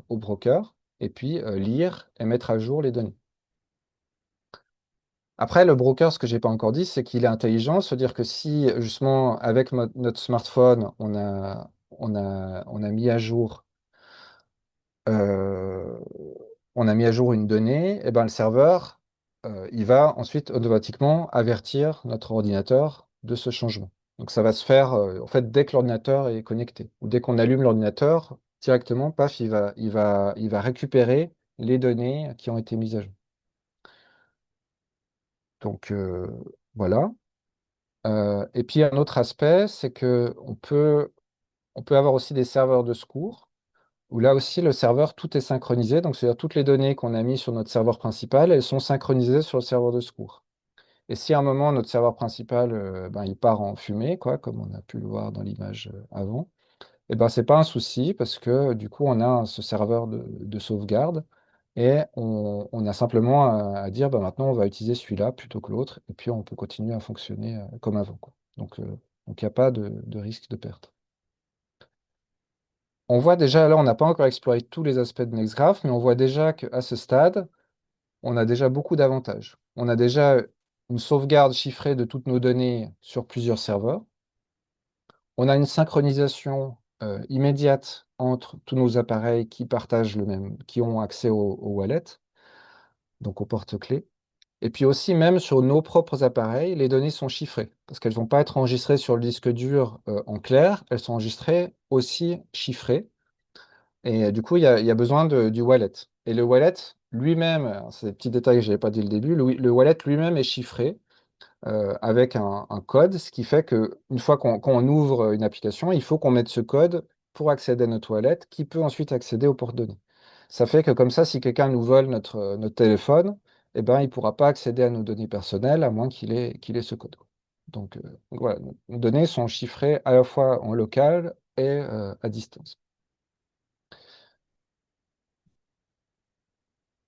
au broker et puis lire et mettre à jour les données. Après, le broker, ce que j'ai pas encore dit, c'est qu'il est intelligent, c'est-à-dire que si justement avec notre smartphone, on a mis à jour, euh, on a mis à jour une donnée, et ben le serveur, il va ensuite automatiquement avertir notre ordinateur de ce changement. Donc ça va se faire en fait dès que l'ordinateur est connecté ou dès qu'on allume l'ordinateur, directement, paf, il va récupérer les données qui ont été mises à jour. Donc voilà. Et puis un autre aspect, c'est que on peut avoir aussi des serveurs de secours, où là aussi le serveur, tout est synchronisé. Donc c'est-à-dire toutes les données qu'on a mises sur notre serveur principal, elles sont synchronisées sur le serveur de secours. Et si à un moment notre serveur principal, ben, il part en fumée, quoi, comme on a pu le voir dans l'image avant, et ben c'est pas un souci parce que du coup on a ce serveur de sauvegarde et on a simplement à dire ben, maintenant on va utiliser celui-là plutôt que l'autre et puis on peut continuer à fonctionner comme avant, quoi. Donc il n'y a pas de risque de perte. On voit déjà, là on n'a pas encore exploré tous les aspects de Nextgraph, mais on voit déjà qu'à ce stade, on a déjà beaucoup d'avantages. On a déjà une sauvegarde chiffrée de toutes nos données sur plusieurs serveurs. On a une synchronisation immédiate entre tous nos appareils qui partagent qui ont accès au wallet, donc au porte-clés. Et puis aussi, même sur nos propres appareils, les données sont chiffrées, parce qu'elles ne vont pas être enregistrées sur le disque dur en clair, elles sont enregistrées aussi chiffrées. Et du coup, il y a besoin du wallet. Et le wallet lui-même, alors, c'est des petits détails que je n'avais pas dit le début, le wallet lui-même est chiffré avec un code, ce qui fait que une fois quand on ouvre une application, il faut qu'on mette ce code pour accéder à notre wallet, qui peut ensuite accéder aux portes-données. Ça fait que comme ça, si quelqu'un nous vole notre téléphone, eh ben, il ne pourra pas accéder à nos données personnelles à moins qu'il ait ce code. Donc, voilà, nos données sont chiffrées à la fois en local et à distance.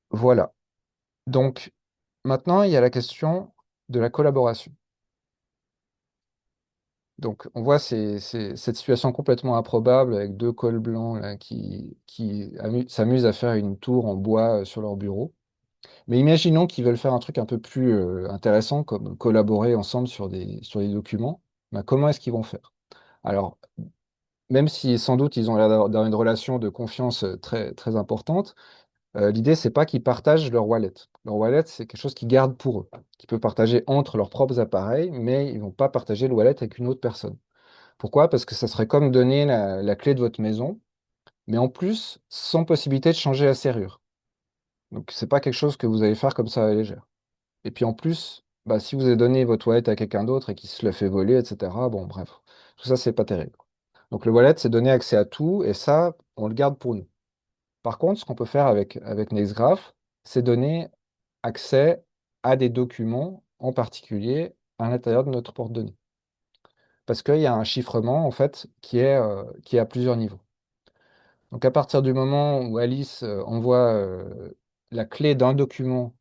Voilà. Donc, maintenant, il y a la question de la collaboration. Donc, on voit cette situation complètement improbable avec deux cols blancs là, qui s'amusent à faire une tour en bois sur leur bureau. Mais imaginons qu'ils veulent faire un truc un peu plus intéressant, comme collaborer ensemble sur des documents. Ben, comment est-ce qu'ils vont faire? Alors, même si sans doute ils ont l'air d'avoir une relation de confiance très, très importante, l'idée, c'est pas qu'ils partagent leur wallet. Leur wallet, c'est quelque chose qu'ils gardent pour eux, qu'ils peuvent partager entre leurs propres appareils, mais ils vont pas partager le wallet avec une autre personne. Pourquoi? Parce que ça serait comme donner la clé de votre maison, mais en plus, sans possibilité de changer la serrure. Donc, c'est pas quelque chose que vous allez faire comme ça à la légère. Et puis en plus, bah, si vous avez donné votre wallet à quelqu'un d'autre et qu'il se le fait voler, etc., bon, bref, tout ça, c'est pas terrible. Donc le wallet, c'est donner accès à tout, et ça, on le garde pour nous. Par contre, ce qu'on peut faire avec Nextgraph, c'est donner accès à des documents, en particulier à l'intérieur de notre porte-données. Parce qu'il y a un chiffrement, en fait, qui est à plusieurs niveaux. Donc à partir du moment où Alice envoie la clé d'un document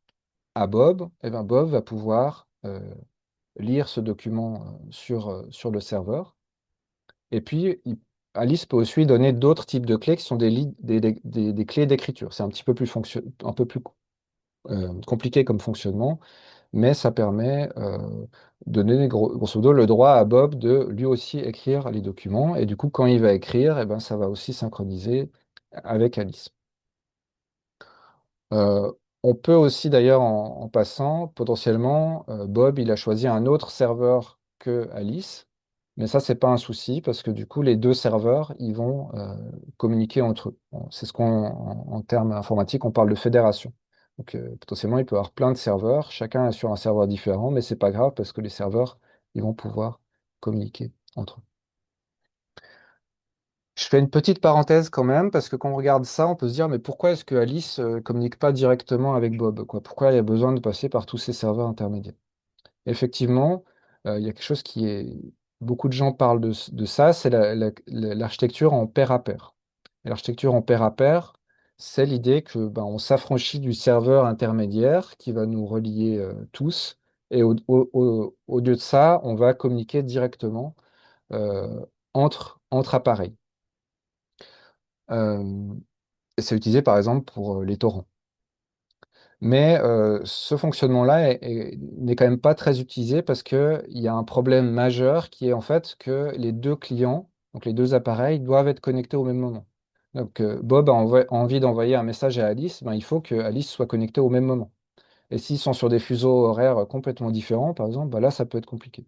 à Bob, eh ben Bob va pouvoir lire ce document sur le serveur. Et puis, Alice peut aussi donner d'autres types de clés qui sont des clés d'écriture. C'est un petit peu plus, un peu plus compliqué comme fonctionnement, mais ça permet de donner grosso modo le droit à Bob de lui aussi écrire les documents. Et du coup, quand il va écrire, eh ben, ça va aussi synchroniser avec Alice. Euh, on peut aussi d'ailleurs en passant, potentiellement, Bob, il a choisi un autre serveur que Alice, mais ça, c'est pas un souci parce que du coup, les deux serveurs, ils vont communiquer entre eux. Bon, c'est ce en termes informatiques, on parle de fédération. Donc, potentiellement, il peut y avoir plein de serveurs, chacun est sur un serveur différent, mais c'est pas grave parce que les serveurs, ils vont pouvoir communiquer entre eux. Je fais une petite parenthèse quand même, parce que quand on regarde ça, on peut se dire, mais pourquoi est-ce que Alice communique pas directement avec Bob, quoi? Pourquoi il y a besoin de passer par tous ces serveurs intermédiaires? Effectivement, il y a quelque chose qui est... Beaucoup de gens parlent de ça, c'est l'architecture en pair à pair. Et l'architecture en pair à pair, c'est l'idée que ben, on s'affranchit du serveur intermédiaire qui va nous relier tous, et au lieu de ça, on va communiquer directement entre appareils. Euh, c'est utilisé par exemple pour les torrents. Mais ce fonctionnement-là n'est quand même pas très utilisé parce qu'il y a un problème majeur qui est en fait que les deux clients, donc les deux appareils, doivent être connectés au même moment. Donc Bob a envie d'envoyer un message à Alice, ben, il faut que Alice soit connectée au même moment. Et s'ils sont sur des fuseaux horaires complètement différents, par exemple, ben là, ça peut être compliqué.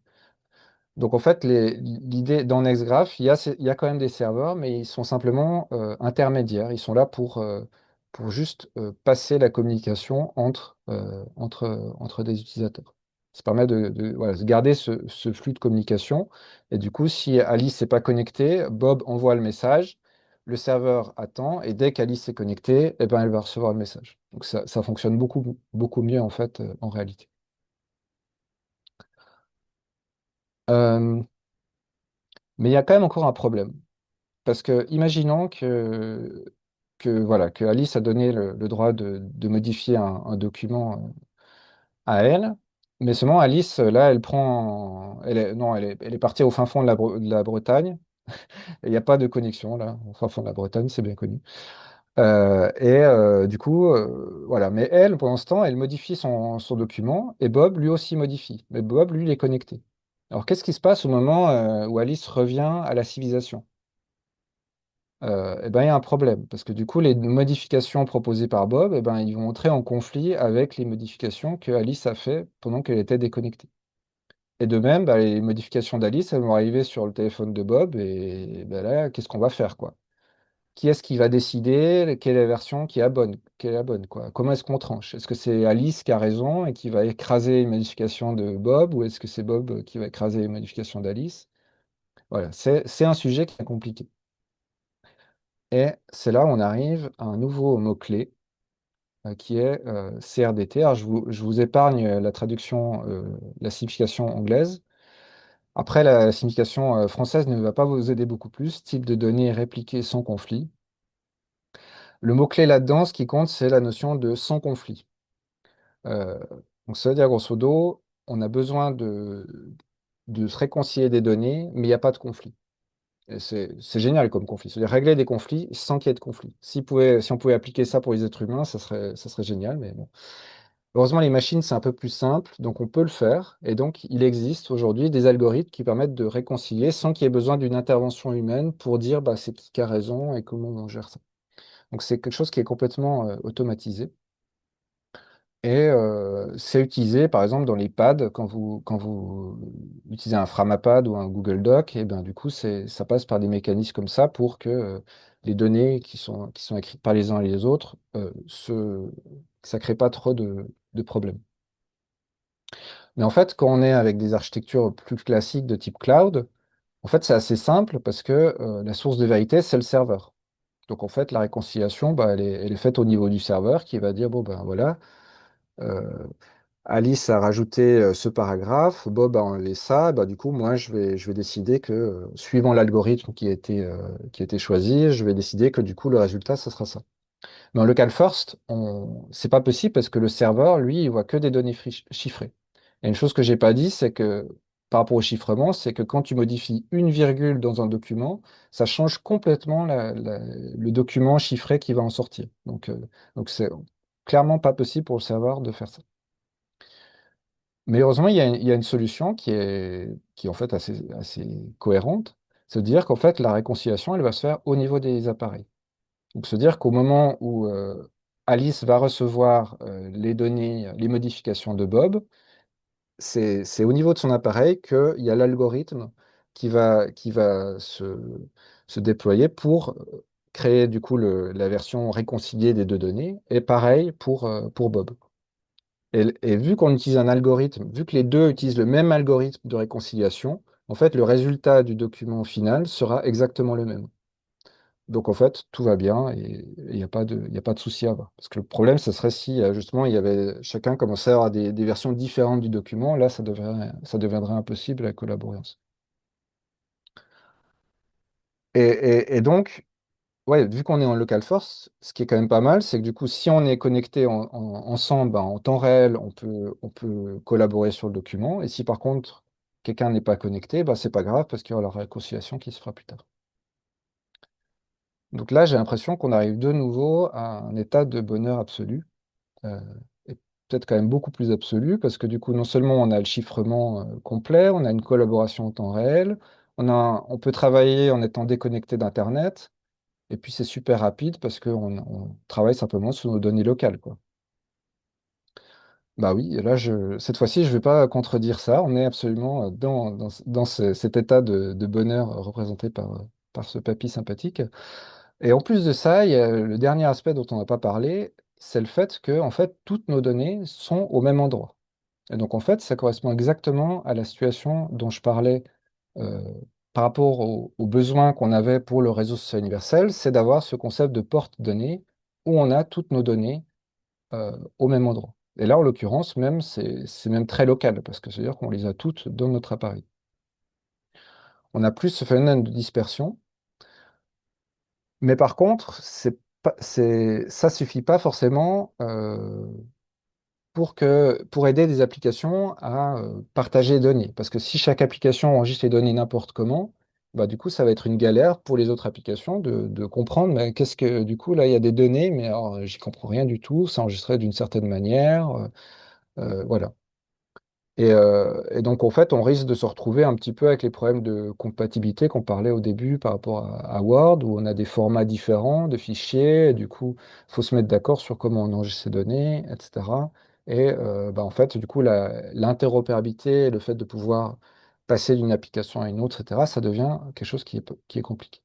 Donc en fait, l'idée dans Nextgraph, il y a quand même des serveurs, mais ils sont simplement intermédiaires. Ils sont là pour juste passer la communication entre des utilisateurs. Ça permet voilà, de garder ce flux de communication. Et du coup, si Alice n'est pas connectée, Bob envoie le message, le serveur attend, et dès qu'Alice est connectée, eh ben, elle va recevoir le message. Donc ça fonctionne beaucoup, beaucoup mieux en fait en réalité. Euh, mais il y a quand même encore un problème. Parce que imaginons voilà, que Alice a donné le droit de modifier un document à elle, mais seulement Alice, là, elle prend, elle est, non, elle est partie au fin fond de de la Bretagne. Il n'y a pas de connexion là, au fin fond de la Bretagne, c'est bien connu. Du coup, voilà. Mais elle, pendant ce temps, elle modifie son document et Bob lui aussi modifie. Mais Bob, lui, il est connecté. Alors, qu'est-ce qui se passe au moment où Alice revient à la civilisation? Eh ben, il y a un problème, parce que du coup, les modifications proposées par Bob, eh ben, ils vont entrer en conflit avec les modifications que Alice a fait pendant qu'elle était déconnectée. Et de même, bah, les modifications d'Alice, elles vont arriver sur le téléphone de Bob, et ben là, qu'est-ce qu'on va faire, quoi? Qui est-ce qui va décider quelle est la version qui est la bonne, quelle est la bonne, quoi? Comment est-ce qu'on tranche? Est-ce que c'est Alice qui a raison et qui va écraser les modifications de Bob, ou est-ce que c'est Bob qui va écraser les modifications d'Alice? Voilà, c'est un sujet qui est compliqué. Et c'est là où on arrive à un nouveau mot-clé qui est CRDT. Alors, je vous épargne la traduction, la signification anglaise. Après, la signification française ne va pas vous aider beaucoup plus. Type de données répliquées sans conflit. Le mot-clé là-dedans, ce qui compte, c'est la notion de sans conflit. Euh, donc, ça veut dire, grosso modo, on a besoin de se réconcilier des données, mais il n'y a pas de conflit. Et c'est génial comme conflit. C'est-à-dire régler des conflits sans qu'il y ait de conflit. Si on pouvait appliquer ça pour les êtres humains, ça serait génial, mais bon. Heureusement, les machines, c'est un peu plus simple, donc on peut le faire. Et donc, il existe aujourd'hui des algorithmes qui permettent de réconcilier sans qu'il y ait besoin d'une intervention humaine pour dire bah, c'est qui a raison et comment on gère ça. Donc, c'est quelque chose qui est complètement automatisé. Et c'est utilisé, par exemple, dans les pads, quand vous utilisez un Framapad ou un Google Doc, et ben, du coup, ça passe par des mécanismes comme ça pour que les données qui sont écrites par les uns et les autres, ça ne crée pas trop de problèmes. Mais en fait, quand on est avec des architectures plus classiques de type cloud, en fait, c'est assez simple parce que la source de vérité, c'est le serveur. Donc, en fait, la réconciliation, bah, elle est faite au niveau du serveur qui va dire, bon, ben voilà, euh, Alice a rajouté ce paragraphe, Bob a enlevé ça, bah, du coup, moi, je vais décider que, suivant l'algorithme qui a été choisi, je vais décider que, du coup, le résultat, ce sera ça. Mais en local first, c'est pas possible parce que le serveur, lui, il voit que des données chiffrées. Et une chose que j'ai pas dit, c'est que par rapport au chiffrement, c'est que quand tu modifies une virgule dans un document, ça change complètement le document chiffré qui va en sortir. Donc c'est clairement pas possible pour le serveur de faire ça. Mais heureusement, il y a une solution qui est en fait assez cohérente. C'est de dire qu'en fait, la réconciliation, elle va se faire au niveau des appareils. Donc, se dire qu'au moment où Alice va recevoir les données, les modifications de Bob, c'est au niveau de son appareil qu'il y a l'algorithme qui va se déployer pour créer du coup la version réconciliée des deux données, et pareil pour Bob. Et vu qu'on utilise un algorithme, vu que les deux utilisent le même algorithme de réconciliation, en fait, le résultat du document final sera exactement le même. Donc en fait, tout va bien et il y a pas de souci à avoir. Parce que le problème, ce serait si justement il y avait chacun commençait à avoir des versions différentes du document. Là, ça deviendrait impossible à collaborer ensemble. Et donc, ouais, vu qu'on est en local force, ce qui est quand même pas mal, c'est que du coup, si on est connecté ensemble ben, en temps réel, on peut collaborer sur le document. Et si par contre quelqu'un n'est pas connecté, ben, c'est pas grave parce qu'il y aura la réconciliation qui se fera plus tard. Donc là, j'ai l'impression qu'on arrive de nouveau à un état de bonheur absolu. euh, et peut-être quand même beaucoup plus absolu, parce que du coup, non seulement on a le chiffrement complet, on a une collaboration en temps réel, on peut travailler en étant déconnecté d'Internet, et puis c'est super rapide parce qu'on travaille simplement sur nos données locales, quoi. Bah oui, et là, cette fois-ci, je ne vais pas contredire ça. On est absolument cet état de bonheur représenté par ce papy sympathique. Et en plus de ça, il y a le dernier aspect dont on n'a pas parlé, c'est le fait que en fait, toutes nos données sont au même endroit. Et donc, en fait, ça correspond exactement à la situation dont je parlais euh, par rapport aux besoins qu'on avait pour le réseau social universel, c'est d'avoir ce concept de porte-données où on a toutes nos données au même endroit. Et là, en l'occurrence, même, c'est même très local, parce que c'est-à-dire qu'on les a toutes dans notre appareil. On a plus ce phénomène de dispersion, mais par contre, ça suffit pas forcément pour aider des applications à partager les données. Parce que si chaque application enregistre les données n'importe comment, bah, du coup, ça va être une galère pour les autres applications de comprendre, mais qu'est-ce que, du coup, là, il y a des données, mais alors, j'y comprends rien du tout, c'est enregistré d'une certaine manière, voilà. Et donc, en fait, on risque de se retrouver un petit peu avec les problèmes de compatibilité qu'on parlait au début par rapport à Word, où on a des formats différents de fichiers, et du coup, il faut se mettre d'accord sur comment on enregistre ces données, etc. Et bah, en fait, du coup, l'interopérabilité, le fait de pouvoir passer d'une application à une autre, etc., ça devient quelque chose qui est compliqué.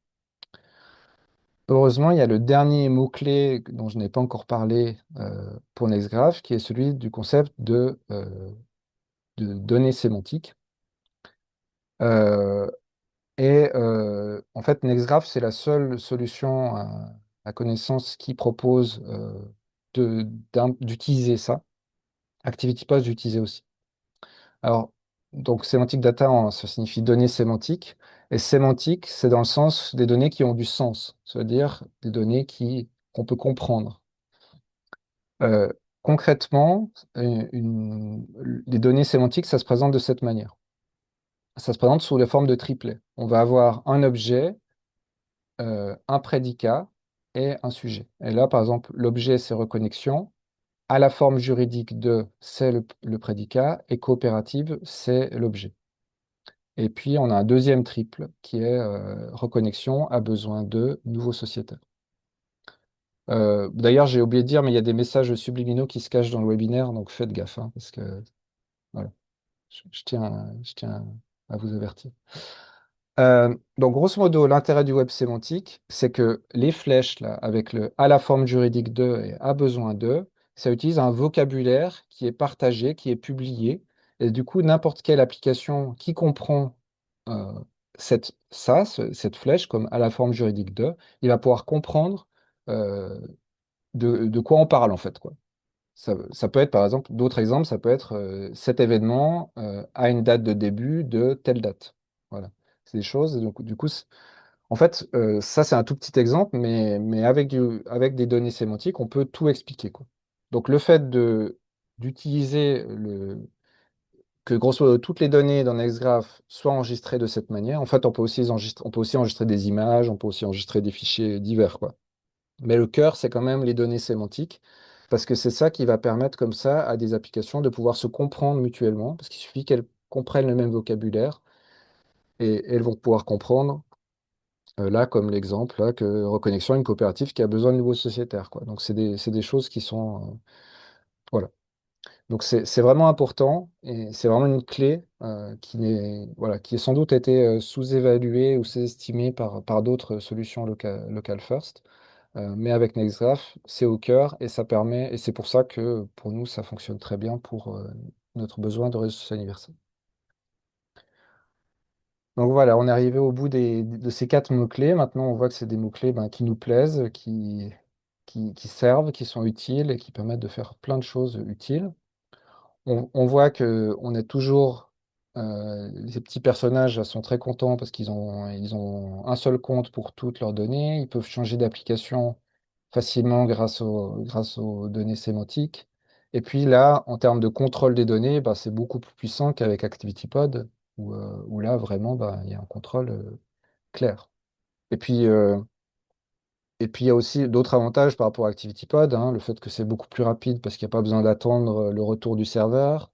Heureusement, il y a le dernier mot-clé dont je n'ai pas encore parlé pour NextGraph, qui est celui du concept de données sémantiques. Euh, Et en fait, Nextgraph, c'est la seule solution à connaissance qui propose d'utiliser ça. ActivityPub d'utiliser aussi. Alors, donc sémantique data, ça signifie données sémantiques. Et sémantique, c'est dans le sens des données qui ont du sens, c'est-à-dire des données qu'on peut comprendre. Euh, concrètement, les données sémantiques, ça se présente de cette manière. Ça se présente sous la forme de triplet. On va avoir un objet, un prédicat et un sujet. Et là, par exemple, l'objet, c'est reconnexion. À la forme juridique de, c'est le prédicat. Et coopérative, c'est l'objet. Et puis, on a un deuxième triple qui est reconnexion à besoin de nouveaux sociétaires. D'ailleurs, j'ai oublié de dire, mais il y a des messages subliminaux qui se cachent dans le webinaire, donc faites gaffe, hein, parce que voilà, je tiens à vous avertir. Donc, grosso modo, l'intérêt du web sémantique, c'est que les flèches, là, avec le à la forme juridique de et à besoin de, ça utilise un vocabulaire qui est partagé, qui est publié. Et du coup, n'importe quelle application qui comprend euh, cette flèche, comme à la forme juridique de, il va pouvoir comprendre euh, de quoi on parle, en fait, quoi. Ça peut être, par exemple, d'autres exemples, ça peut être cet événement a une date de début de telle date. Voilà. C'est des choses. Et donc, du coup, en fait, ça, c'est un tout petit exemple, mais avec des données sémantiques, on peut tout expliquer, quoi. Donc, le fait d'utiliser que grosso modo toutes les données dans Nextgraph soient enregistrées de cette manière, en fait, on peut aussi enregistrer des images, on peut aussi enregistrer des fichiers divers, quoi. Mais le cœur, c'est quand même les données sémantiques, parce que c'est ça qui va permettre comme ça à des applications de pouvoir se comprendre mutuellement, parce qu'il suffit qu'elles comprennent le même vocabulaire et elles vont pouvoir comprendre, là, comme l'exemple, là, que reconnexion à une coopérative qui a besoin de nouveaux sociétaires, quoi. Donc, c'est des choses qui sont. Voilà. Donc, c'est vraiment important et c'est vraiment une clé voilà, qui a sans doute été sous-évaluée ou sous-estimée par d'autres solutions local first. Mais avec Nextgraph, c'est au cœur et ça permet, et c'est pour ça que pour nous, ça fonctionne très bien pour notre besoin de réseau social universel. Donc voilà, on est arrivé au bout de ces quatre mots-clés. Maintenant, on voit que c'est des mots-clés ben, qui nous plaisent, qui servent, qui sont utiles et qui permettent de faire plein de choses utiles. On voit que on est toujours, ces petits personnages là, sont très contents parce qu'ils ont un seul compte pour toutes leurs données. Ils peuvent changer d'application facilement grâce aux données sémantiques. Et puis là, en termes de contrôle des données, bah, c'est beaucoup plus puissant qu'avec ActivityPod, où là, vraiment, bah, il y a un contrôle clair. Et puis, euh, et puis, il y a aussi d'autres avantages par rapport à ActivityPod, hein, le fait que c'est beaucoup plus rapide parce qu'il n'y a pas besoin d'attendre le retour du serveur.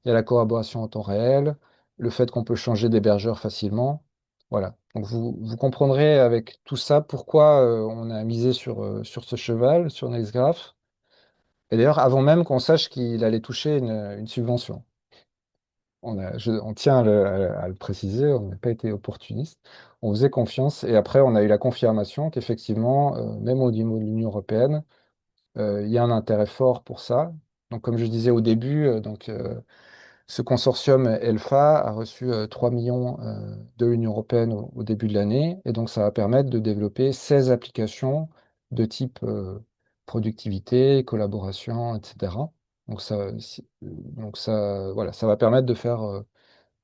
Il y a la collaboration en temps réel, le fait qu'on peut changer d'hébergeur facilement. Voilà. Donc, vous comprendrez avec tout ça pourquoi on a misé sur ce cheval, sur Nextgraph. Et d'ailleurs, avant même qu'on sache qu'il allait toucher une subvention. On tient à le préciser, on n'a pas été opportuniste. On faisait confiance et après, on a eu la confirmation qu'effectivement, même au niveau de l'Union européenne, il y a un intérêt fort pour ça. Donc, comme je disais au début, ce consortium ELFA a reçu 3 millions de l'Union européenne au début de l'année et donc ça va permettre de développer 16 applications de type productivité, collaboration, etc. Voilà, ça va permettre de faire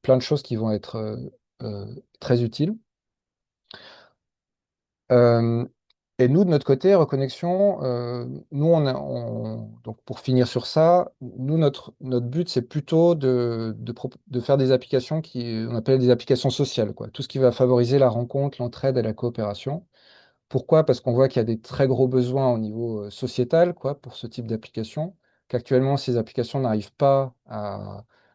plein de choses qui vont être très utiles. Euh, et nous, de notre côté, Reconnexion, nous, donc pour finir sur ça, nous, notre but, c'est plutôt de faire des applications on appelle des applications sociales, quoi. Tout ce qui va favoriser la rencontre, l'entraide et la coopération. Pourquoi? Parce qu'on voit qu'il y a des très gros besoins au niveau sociétal, quoi, pour ce type d'application, qu'actuellement, ces applications n'arrivent pas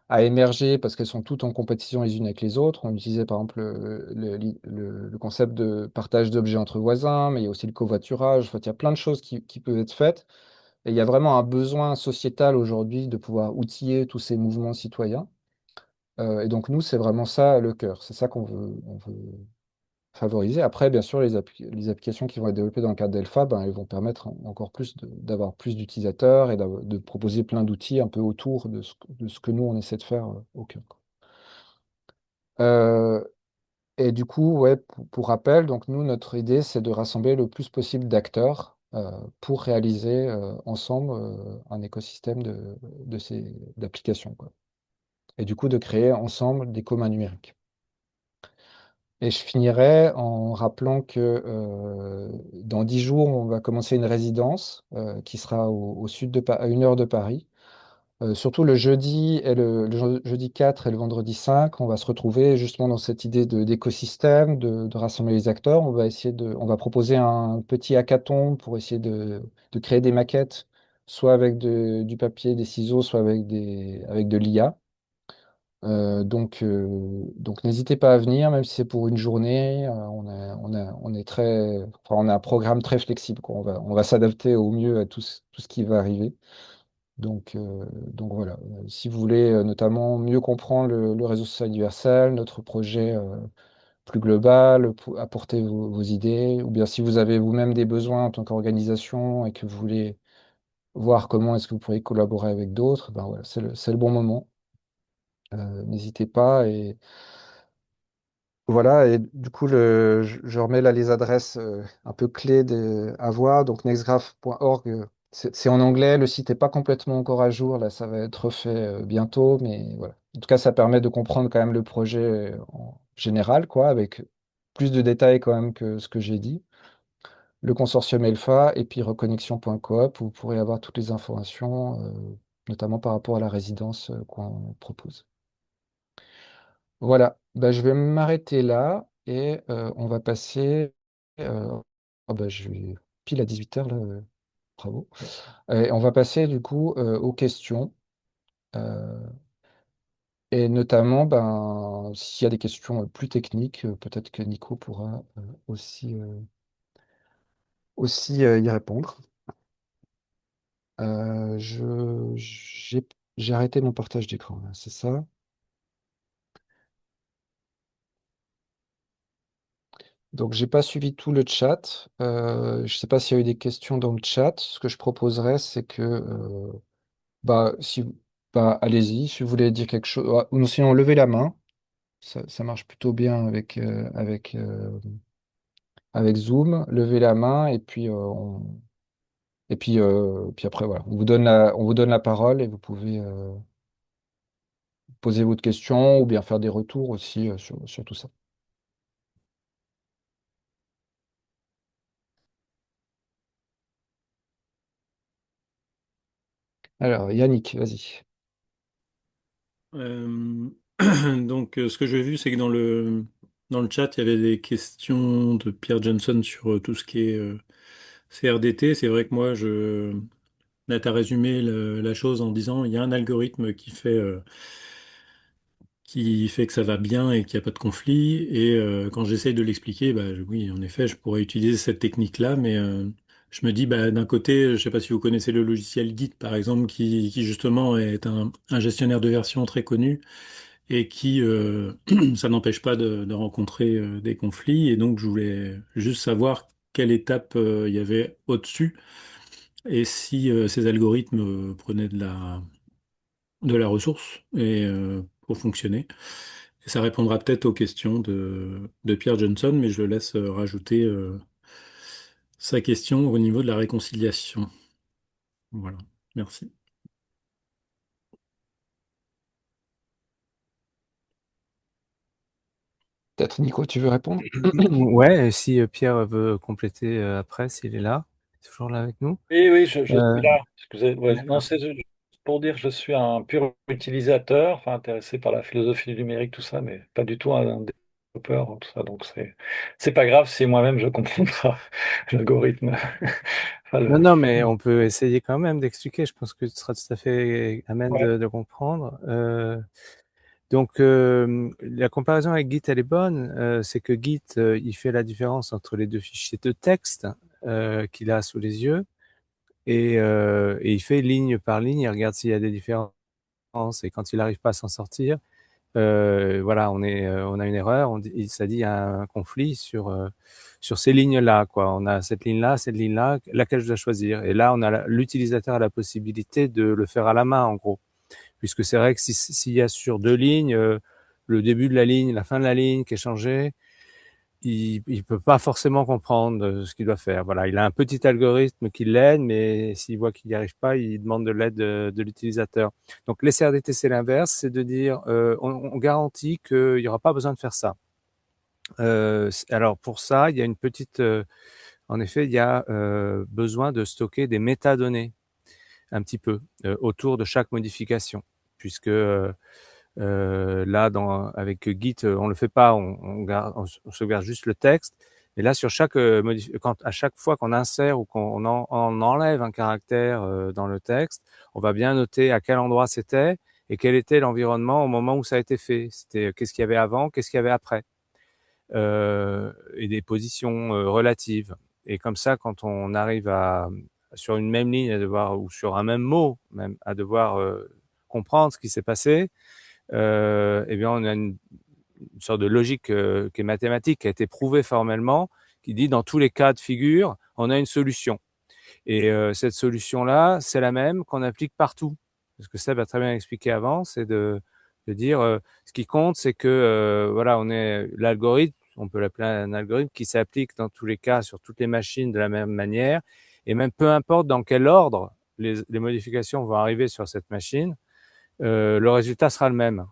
à émerger parce qu'elles sont toutes en compétition les unes avec les autres. On utilisait par exemple le concept de partage d'objets entre voisins, mais il y a aussi le covoiturage. En fait, il y a plein de choses qui peuvent être faites. Et il y a vraiment un besoin sociétal aujourd'hui de pouvoir outiller tous ces mouvements citoyens. Et donc, nous, c'est vraiment ça le cœur. C'est ça qu'on veut favoriser. Après, bien sûr, les applications qui vont être développées dans le cadre d'Elpha, ben, elles vont permettre encore plus d'avoir plus d'utilisateurs et de proposer plein d'outils un peu autour de ce que nous, on essaie de faire au cœur. Euh, Et du coup, ouais, pour rappel, donc nous, notre idée, c'est de rassembler le plus possible d'acteurs pour réaliser ensemble un écosystème d'applications, quoi. Et du coup, de créer ensemble des communs numériques. Et je finirai en rappelant que dans 10 jours, on va commencer une résidence qui sera au sud à 1 heure de Paris. Surtout le jeudi et le jeudi 4 et le vendredi 5, on va se retrouver justement dans cette idée d'écosystème, de rassembler les acteurs. On va proposer un petit hackathon pour essayer de créer des maquettes, soit avec du papier, des ciseaux, soit avec de l'IA. Donc n'hésitez pas à venir, même si c'est pour une journée. On est enfin, on a un programme très flexible, quoi. On va s'adapter au mieux à tout ce qui va arriver. Donc voilà. Si vous voulez notamment mieux comprendre le réseau social universel, notre projet plus global, apporter vos idées, ou bien si vous avez vous-même des besoins en tant qu'organisation et que vous voulez voir comment est-ce que vous pourriez collaborer avec d'autres, ben voilà, c'est le bon moment. N'hésitez pas. Et voilà, et du coup, je remets là les adresses un peu clés à voir. Donc, nextgraph.org, c'est en anglais. Le site n'est pas complètement encore à jour. Là, ça va être fait bientôt. Mais voilà. En tout cas, ça permet de comprendre quand même le projet en général, quoi, avec plus de détails quand même que ce que j'ai dit. Le consortium Elpha et puis reconnexion.coop, où vous pourrez avoir toutes les informations, notamment par rapport à la résidence qu'on propose. Voilà, bah, je vais m'arrêter là et on va passer. Ah bah, je vais pile à 18 h là, bravo. Et on va passer du coup aux questions. euh, et notamment, ben, s'il y a des questions plus techniques, peut-être que Nico pourra aussi y répondre. J'ai arrêté mon partage d'écran, là, c'est ça? Donc, j'ai pas suivi tout le chat. Je ne sais pas s'il y a eu des questions dans le chat. Ce que je proposerais, c'est que, bah, bah, allez-y, si vous voulez dire quelque chose, ou sinon levez la main. Ça marche plutôt bien avec Zoom. Levez la main et puis, puis après, voilà, on vous donne la parole et vous pouvez poser votre question ou bien faire des retours aussi sur tout ça. Alors, Yannick, vas-y. Euh, donc, ce que j'ai vu, c'est que dans le chat, il y avait des questions de Pierre Johnson sur tout ce qui est CRDT. C'est vrai que moi, là, tu as résumé la chose en disant il y a un algorithme qui fait que ça va bien et qu'il n'y a pas de conflit. Et quand j'essaye de l'expliquer, bah, oui, en effet, je pourrais utiliser cette technique-là, mais je me dis, bah, d'un côté, je ne sais pas si vous connaissez le logiciel Git, par exemple, qui justement est un gestionnaire de version très connu et qui, ça n'empêche pas de rencontrer des conflits. Et donc, je voulais juste savoir quelle étape il y avait au-dessus et si ces algorithmes prenaient de la ressource pour fonctionner. Et ça répondra peut-être aux questions de Pierre Johnson, mais je le laisse rajouter sa question au niveau de la réconciliation. Voilà, merci. Peut-être Nico, tu veux répondre? Ouais, et si Pierre veut compléter après, s'il est là, il est toujours là avec nous. Oui, oui, je suis Euh, là. Excusez. Ouais, non, d'accord. c'est pour dire que je suis un pur utilisateur, enfin intéressé par la philosophie du numérique, tout ça, mais pas du tout un développeur, tout ça. Donc c'est pas grave si moi-même je comprends pas l'algorithme. Enfin, Non, non, mais on peut essayer quand même d'expliquer. Je pense que tu seras tout à fait à même ouais. de comprendre. Donc, la comparaison avec Git, elle est bonne. C'est que Git, il fait la différence entre les deux fichiers de texte qu'il a sous les yeux et il fait ligne par ligne. Il regarde s'il y a des différences et quand il n'arrive pas à s'en sortir, voilà, on a une erreur, ça dit il y a un conflit sur ces lignes-là, quoi. On a cette ligne-là, laquelle je dois choisir. Et là, l'utilisateur a la possibilité de le faire à la main, en gros. Puisque c'est vrai que s'il y a sur deux lignes, le début de la ligne, la fin de la ligne qui est changé, il peut pas forcément comprendre ce qu'il doit faire. Voilà, il a un petit algorithme qui l'aide, mais s'il voit qu'il n'y arrive pas, il demande de l'aide de l'utilisateur. Donc l'SRDT, c'est l'inverse, c'est de dire on garantit qu'il n'y aura pas besoin de faire ça. Alors pour ça, il y a une petite, en effet, il y a besoin de stocker des métadonnées un petit peu autour de chaque modification, puisque là, avec Git, on le fait pas, on sauvegarde juste le texte. Et là, sur chaque à chaque fois qu'on insère ou on enlève un caractère dans le texte, on va bien noter à quel endroit c'était et quel était l'environnement au moment où ça a été fait. C'était qu'est-ce qu'il y avait avant, qu'est-ce qu'il y avait après, et des positions relatives. Et comme ça, quand on arrive sur une même ligne à devoir ou sur un même mot même à devoir comprendre ce qui s'est passé, eh bien, on a une sorte de logique qui est mathématique, qui a été prouvée formellement, qui dit dans tous les cas de figure, on a une solution. Et cette solution-là, c'est la même qu'on applique partout. Ce que Seb a très bien expliqué avant, c'est de dire ce qui compte, c'est que voilà, on est l'algorithme, on peut l'appeler un algorithme qui s'applique dans tous les cas sur toutes les machines de la même manière, et même peu importe dans quel ordre les modifications vont arriver sur cette machine, le résultat sera le même.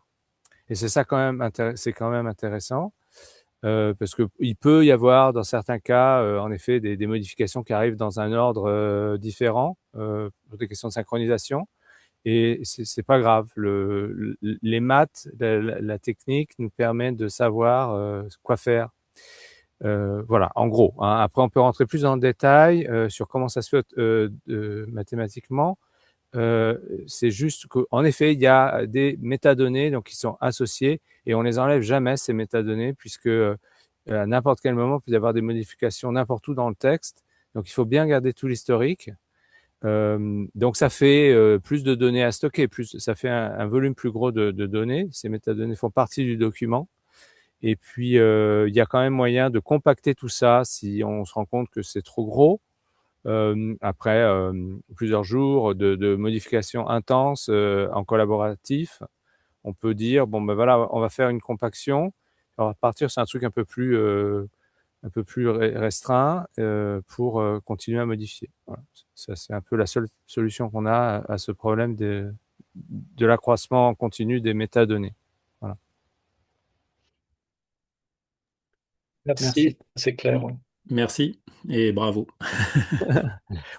Et c'est ça quand même, c'est quand même intéressant parce que il peut y avoir dans certains cas, en effet, des modifications qui arrivent dans un ordre différent pour des questions de synchronisation. Et c'est pas grave. Les maths, la technique nous permet de savoir quoi faire. Voilà, en gros. Hein. Après, on peut rentrer plus dans le détail sur comment ça se fait mathématiquement. Euh, c'est juste qu'en effet, il y a des métadonnées donc qui sont associées et on les enlève jamais ces métadonnées puisque à n'importe quel moment, il peut y avoir des modifications n'importe où dans le texte. Donc, il faut bien garder tout l'historique. Donc, ça fait plus de données à stocker, ça fait un volume plus gros de données. Ces métadonnées font partie du document. Et puis, il y a quand même moyen de compacter tout ça si on se rend compte que c'est trop gros. Après plusieurs jours de modifications intenses en collaboratif, on peut dire bon ben voilà, on va faire une compaction. On va partir sur un truc un peu plus restreint pour continuer à modifier. Voilà. Ça, c'est un peu la seule solution qu'on a à ce problème de l'accroissement continu des métadonnées. Voilà. Merci, Merci. c'est clair. Oui. Merci et bravo.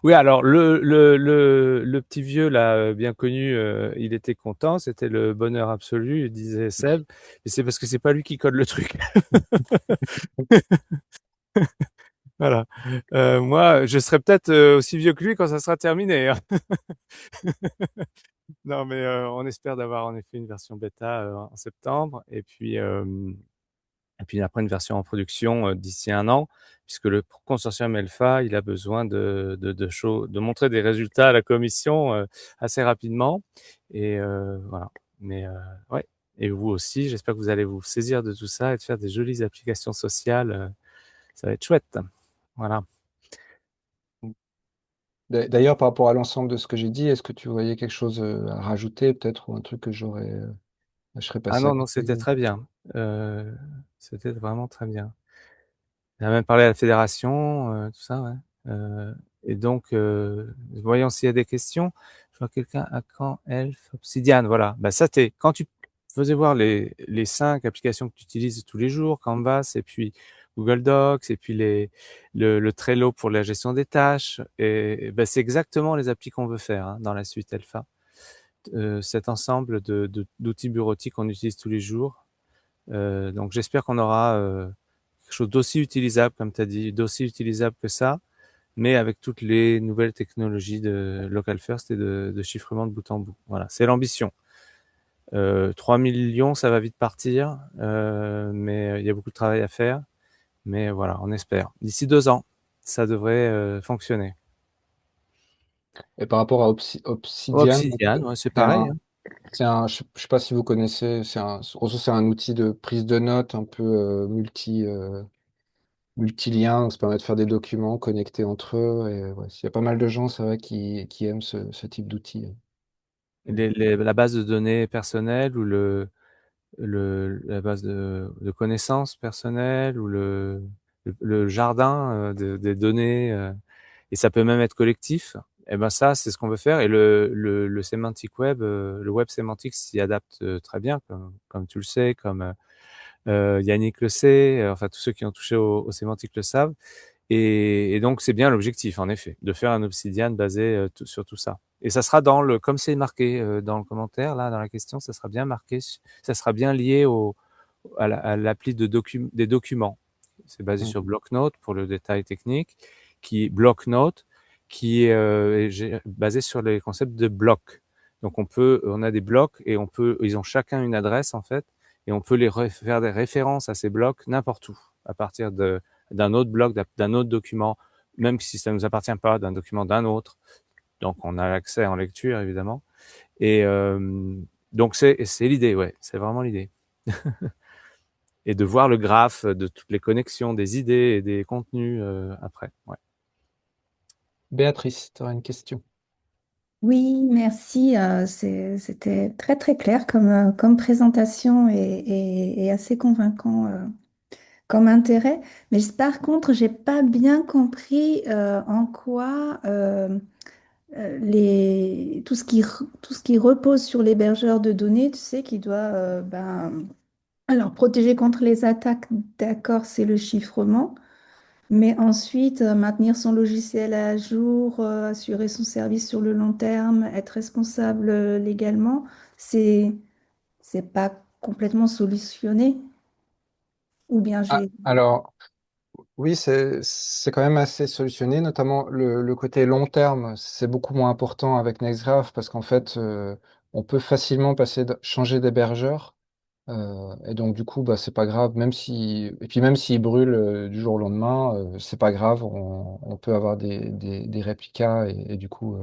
Oui, alors le petit vieux là, bien connu, il était content, c'était le bonheur absolu, disait Seb, et c'est parce que c'est pas lui qui code le truc. Voilà. Moi, je serai peut-être aussi vieux que lui quand ça sera terminé. Hein. Non, mais on espère d'avoir en effet une version bêta en septembre, et puis après une version en production d'ici un an, puisque le consortium Elfa, il a besoin de montrer des résultats à la commission assez rapidement. Et voilà. Mais ouais. Et vous aussi, j'espère que vous allez vous saisir de tout ça et de faire des jolies applications sociales. Ça va être chouette. Voilà. D'ailleurs, par rapport à l'ensemble de ce que j'ai dit, est-ce que tu voyais quelque chose à rajouter, peut-être, ou un truc que je serais Ah passé à non, non, côté? c'était très bien. Euh, C'était vraiment très bien. On a même parlé à la fédération, tout ça, ouais. Euh, et donc, voyons s'il y a des questions. Je vois quelqu'un à quand Elf, Obsidian, voilà. Bah, ça, quand tu faisais voir les 5 applications que tu utilises tous les jours, Canvas, et puis Google Docs, et puis le Trello pour la gestion des tâches, et bah, c'est exactement les applis qu'on veut faire hein, dans la suite Alpha. Cet ensemble d'outils bureautiques qu'on utilise tous les jours. Donc, j'espère qu'on aura quelque chose d'aussi utilisable, comme tu as dit, d'aussi utilisable que ça, mais avec toutes les nouvelles technologies de Local First et de chiffrement de bout en bout. Voilà, c'est l'ambition. 3 millions, ça va vite partir, mais il y a beaucoup de travail à faire. Mais voilà, on espère. D'ici 2 ans, ça devrait fonctionner. Et par rapport à Obsidian, donc, Obsidian, ouais, c'est c'est pareil. Hein. je sais pas si vous connaissez, c'est un outil de prise de notes un peu multilien, donc ça permet de faire des documents connectés entre eux. Et ouais, il y a pas mal de gens, c'est vrai, qui aiment ce type d'outil. La base de données personnelle ou la base de connaissances personnelles ou le jardin des données, et ça peut même être collectif. Et ben ça, c'est ce qu'on veut faire. Et le sémantique web, le web sémantique s'y adapte très bien, comme tu le sais, comme Yannick le sait, enfin tous ceux qui ont touché au sémantique le savent. Et donc c'est bien l'objectif, en effet, de faire un Obsidian basé sur tout ça. Et ça sera comme c'est marqué dans le commentaire, là, dans la question, ça sera bien marqué, ça sera bien lié à l'appli des documents. C'est basé Mm. sur Blocknote pour le détail technique, Blocknote, qui est basé sur les concepts de blocs. Donc on a des blocs et ils ont chacun une adresse en fait, et on peut faire des références à ces blocs n'importe où, à partir d'un autre bloc, d'un autre document, même si ça ne nous appartient pas, d'un document d'un autre. Donc on a l'accès en lecture évidemment. Et donc c'est l'idée, ouais, c'est vraiment l'idée. Et de voir le graphe de toutes les connexions des idées et des contenus après. Ouais. Béatrice, tu auras une question. Oui, merci. C'était très très clair comme présentation et assez convaincant comme intérêt. Mais par contre, j'ai pas bien compris en quoi tout ce qui repose sur l'hébergeur de données, tu sais, qui doit alors protéger contre les attaques, d'accord, c'est le chiffrement. Mais ensuite, maintenir son logiciel à jour, assurer son service sur le long terme, être responsable légalement, c'est c'est pas complètement solutionné. Ou bien Ah, j'ai... alors, oui, c'est quand même assez solutionné, notamment le côté long terme, c'est beaucoup moins important avec Nextgraph parce qu'en fait, on peut facilement changer d'hébergeur. Et donc, du coup, bah, c'est pas grave, et puis même s'il brûle du jour au lendemain, c'est pas grave, on peut avoir des réplicas et du coup,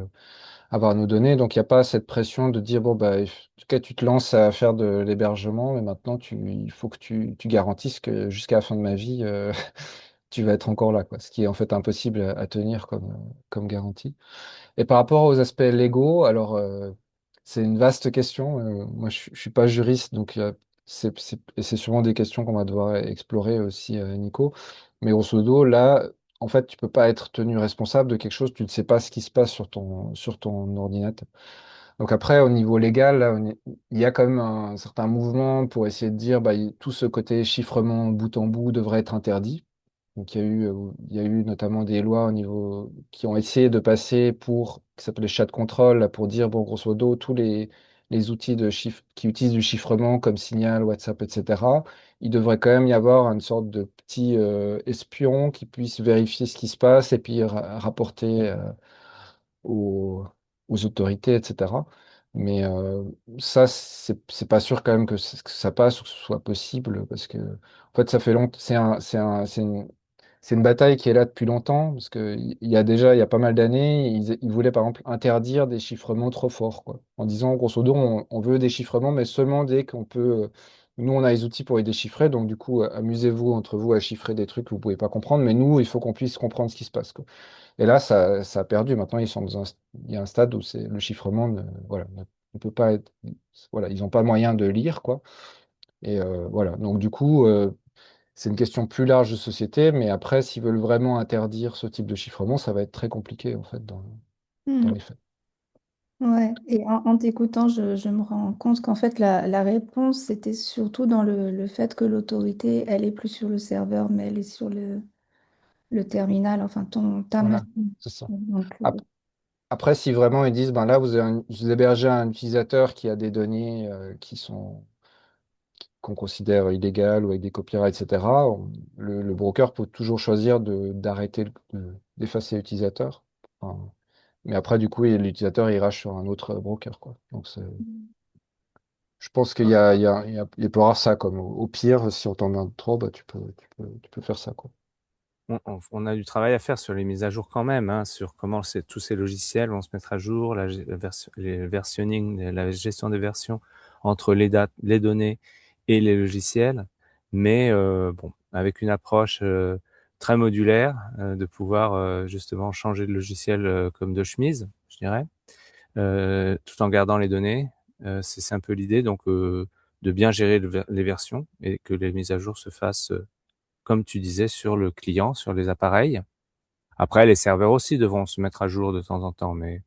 avoir nos données. Donc, il n'y a pas cette pression de dire, bon, bah, en tout cas, tu te lances à faire de l'hébergement, mais maintenant, il faut que tu garantisses que jusqu'à la fin de ma vie, tu vas être encore là, quoi. Ce qui est en fait impossible à tenir comme garantie. Et par rapport aux aspects légaux, alors c'est une vaste question. Moi, je suis pas juriste, donc et c'est sûrement des questions qu'on va devoir explorer aussi, Nico. Mais grosso modo, là, en fait, tu peux pas être tenu responsable de quelque chose, tu ne sais pas ce qui se passe sur ton ordinateur. Donc après, au niveau légal, là, il y a quand même un certain mouvement pour essayer de dire, bah, tout ce côté chiffrement bout en bout devrait être interdit. Donc, il y a eu notamment des lois au niveau qui ont essayé de passer qui s'appelle les chat control, là, pour dire, bon, grosso modo, tous les outils qui utilisent du chiffrement comme Signal, WhatsApp, etc., il devrait quand même y avoir une sorte de petit espion qui puisse vérifier ce qui se passe et puis rapporter aux, aux autorités, etc. Mais ça, c'est pas sûr quand même que ça passe ou que ce soit possible parce que, en fait, ça fait longtemps. C'est une bataille qui est là depuis longtemps parce que il y a pas mal d'années, ils voulaient par exemple interdire des chiffrements trop forts, quoi, en disant grosso modo, on veut des chiffrements, mais seulement dès qu'on peut. Nous, on a les outils pour les déchiffrer, donc du coup, amusez-vous entre vous à chiffrer des trucs que vous pouvez pas comprendre, mais nous, il faut qu'on puisse comprendre ce qui se passe, quoi. Et là, ça a perdu. Maintenant, il y a un stade où le chiffrement voilà, ne peut pas être. Voilà, ils n'ont pas moyen de lire, quoi. Et voilà. Donc, du coup, c'est une question plus large de société. Mais après, s'ils veulent vraiment interdire ce type de chiffrement, ça va être très compliqué, en fait, dans Hmm. les faits. Ouais, et en t'écoutant, je me rends compte qu'en fait, la réponse, c'était surtout dans le fait que l'autorité, elle est plus sur le serveur, mais elle est sur le terminal, enfin, ta Voilà, machine. c'est ça. Donc, Après, si vraiment ils disent, ben là, vous hébergez un utilisateur qui a des données qu'on considère illégales ou avec des copyrights, etc., le broker peut toujours choisir d'arrêter, d'effacer l'utilisateur. Enfin, mais après, du coup, l'utilisateur ira sur un autre broker, quoi. Donc, je pense il peut y avoir ça, comme au pire, si on t'emmerde trop, bah, tu peux faire ça, quoi. On a du travail à faire sur les mises à jour quand même, hein, sur comment tous ces logiciels vont se mettre à jour, les versionning, la gestion des versions entre les dates, les données et les logiciels. Mais bon, avec une approche très modulaire, de pouvoir justement changer de logiciel comme de chemise, je dirais, tout en gardant les données. C'est un peu l'idée. Donc de bien gérer les versions et que les mises à jour se fassent, comme tu disais, sur le client, sur les appareils. Après, les serveurs aussi devront se mettre à jour de temps en temps, mais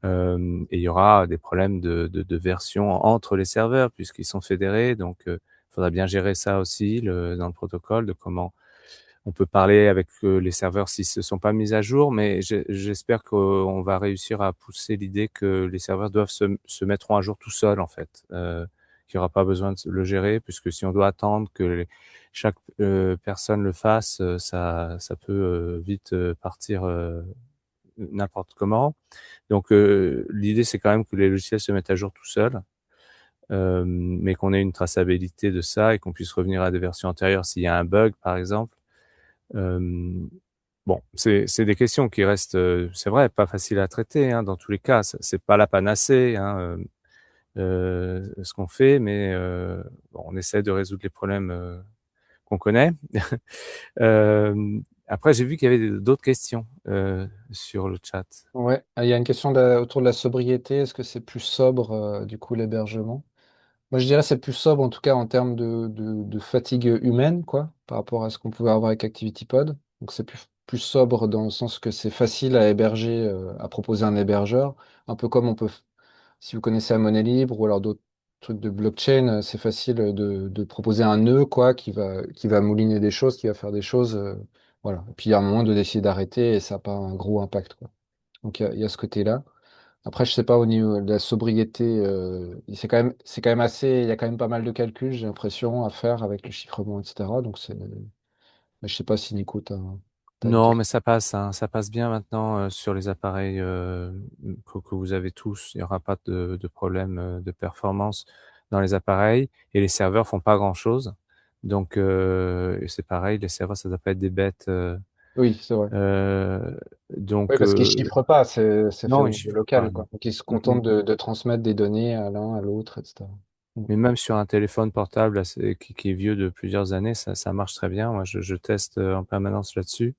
et il y aura des problèmes de version entre les serveurs puisqu'ils sont fédérés, donc il faudra bien gérer ça aussi dans le protocole, de comment on peut parler avec les serveurs s'ils se sont pas mis à jour, mais j'espère qu'on va réussir à pousser l'idée que les serveurs doivent se mettront à jour tout seuls en fait, qu'il n'y aura pas besoin de le gérer, puisque si on doit attendre que chaque personne le fasse, ça peut vite partir n'importe comment. Donc l'idée c'est quand même que les logiciels se mettent à jour tout seuls, mais qu'on ait une traçabilité de ça et qu'on puisse revenir à des versions antérieures s'il y a un bug par exemple. Euh, bon, c'est des questions qui restent, c'est vrai, pas faciles à traiter hein, dans tous les cas. C'est pas la panacée hein, ce qu'on fait, mais bon, on essaie de résoudre les problèmes qu'on connaît. Euh, Après, j'ai vu qu'il y avait d'autres questions sur le chat. Ouais, il y a une question autour de la sobriété. Est-ce que c'est plus sobre, du coup, l'hébergement? Moi, je dirais que c'est plus sobre, en tout cas, en termes de fatigue humaine, quoi, par rapport à ce qu'on pouvait avoir avec ActivityPod. Donc, c'est plus sobre dans le sens que c'est facile à héberger, à proposer un hébergeur. Un peu comme si vous connaissez la monnaie libre ou alors d'autres trucs de blockchain, c'est facile de proposer un nœud, quoi, qui va mouliner des choses, qui va faire des choses. Voilà. Et puis, il y a un moment de décider d'arrêter et ça n'a pas un gros impact, quoi. Donc, il y a ce côté-là. Après, je sais pas au niveau de la sobriété, c'est quand même assez, il y a quand même pas mal de calculs, j'ai l'impression, à faire avec le chiffrement, etc. Donc mais je sais pas si Nico, t'as une Non, question. mais ça passe, hein, ça passe bien maintenant sur les appareils que vous avez tous. Il n'y aura pas de problème de performance dans les appareils et les serveurs font pas grand-chose. Donc et c'est pareil, les serveurs ça doit pas être des bêtes. Oui, c'est vrai. Euh, Oui, donc parce qu'ils chiffrent pas, c'est fait non, au ils niveau chiffrent pas. local, quoi. Non. Donc ils se Mm, contentent mm. de transmettre des données à l'un, à l'autre, etc. Mm. Mais même sur un téléphone portable qui est vieux de plusieurs années, ça marche très bien. Moi, je teste en permanence là-dessus.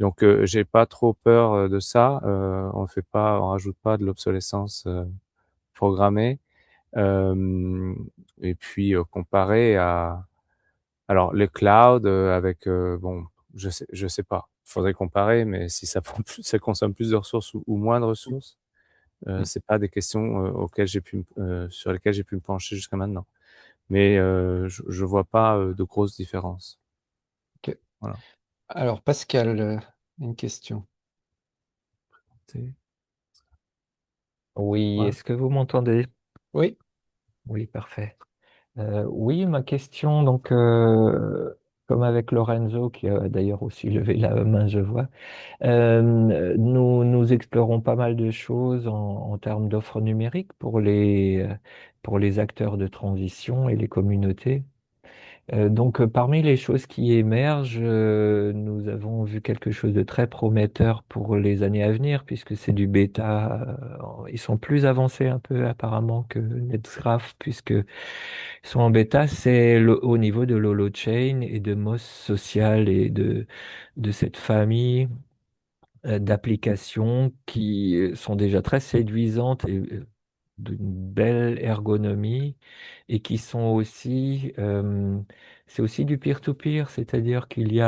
Donc, j'ai pas trop peur de ça. On rajoute pas de l'obsolescence programmée. Euh, et puis, comparé à, alors les clouds avec, bon, je sais pas. Faudrait comparer, mais si ça prend plus, ça consomme plus de ressources ou moins de ressources, Mm. c'est pas des questions sur lesquelles j'ai pu me pencher jusqu'à maintenant. Mais je vois pas de grosses différences. Ok. Voilà. Alors, Pascal, une question. C'est- Oui, voilà. est-ce que vous m'entendez? Oui. Oui, parfait. Oui, ma question, donc, comme avec Lorenzo, qui a d'ailleurs aussi levé la main, je vois, nous explorons pas mal de choses en termes d'offres numériques pour les acteurs de transition et les communautés. Donc, parmi les choses qui émergent, nous avons vu quelque chose de très prometteur pour les années à venir, puisque c'est du bêta. Ils sont plus avancés un peu apparemment que NetGraph, puisqu'ils sont en bêta. C'est au niveau de l'holochain et de Moz Social et de cette famille d'applications qui sont déjà très séduisantes et d'une belle ergonomie et qui sont aussi, c'est aussi du peer-to-peer, c'est-à-dire il y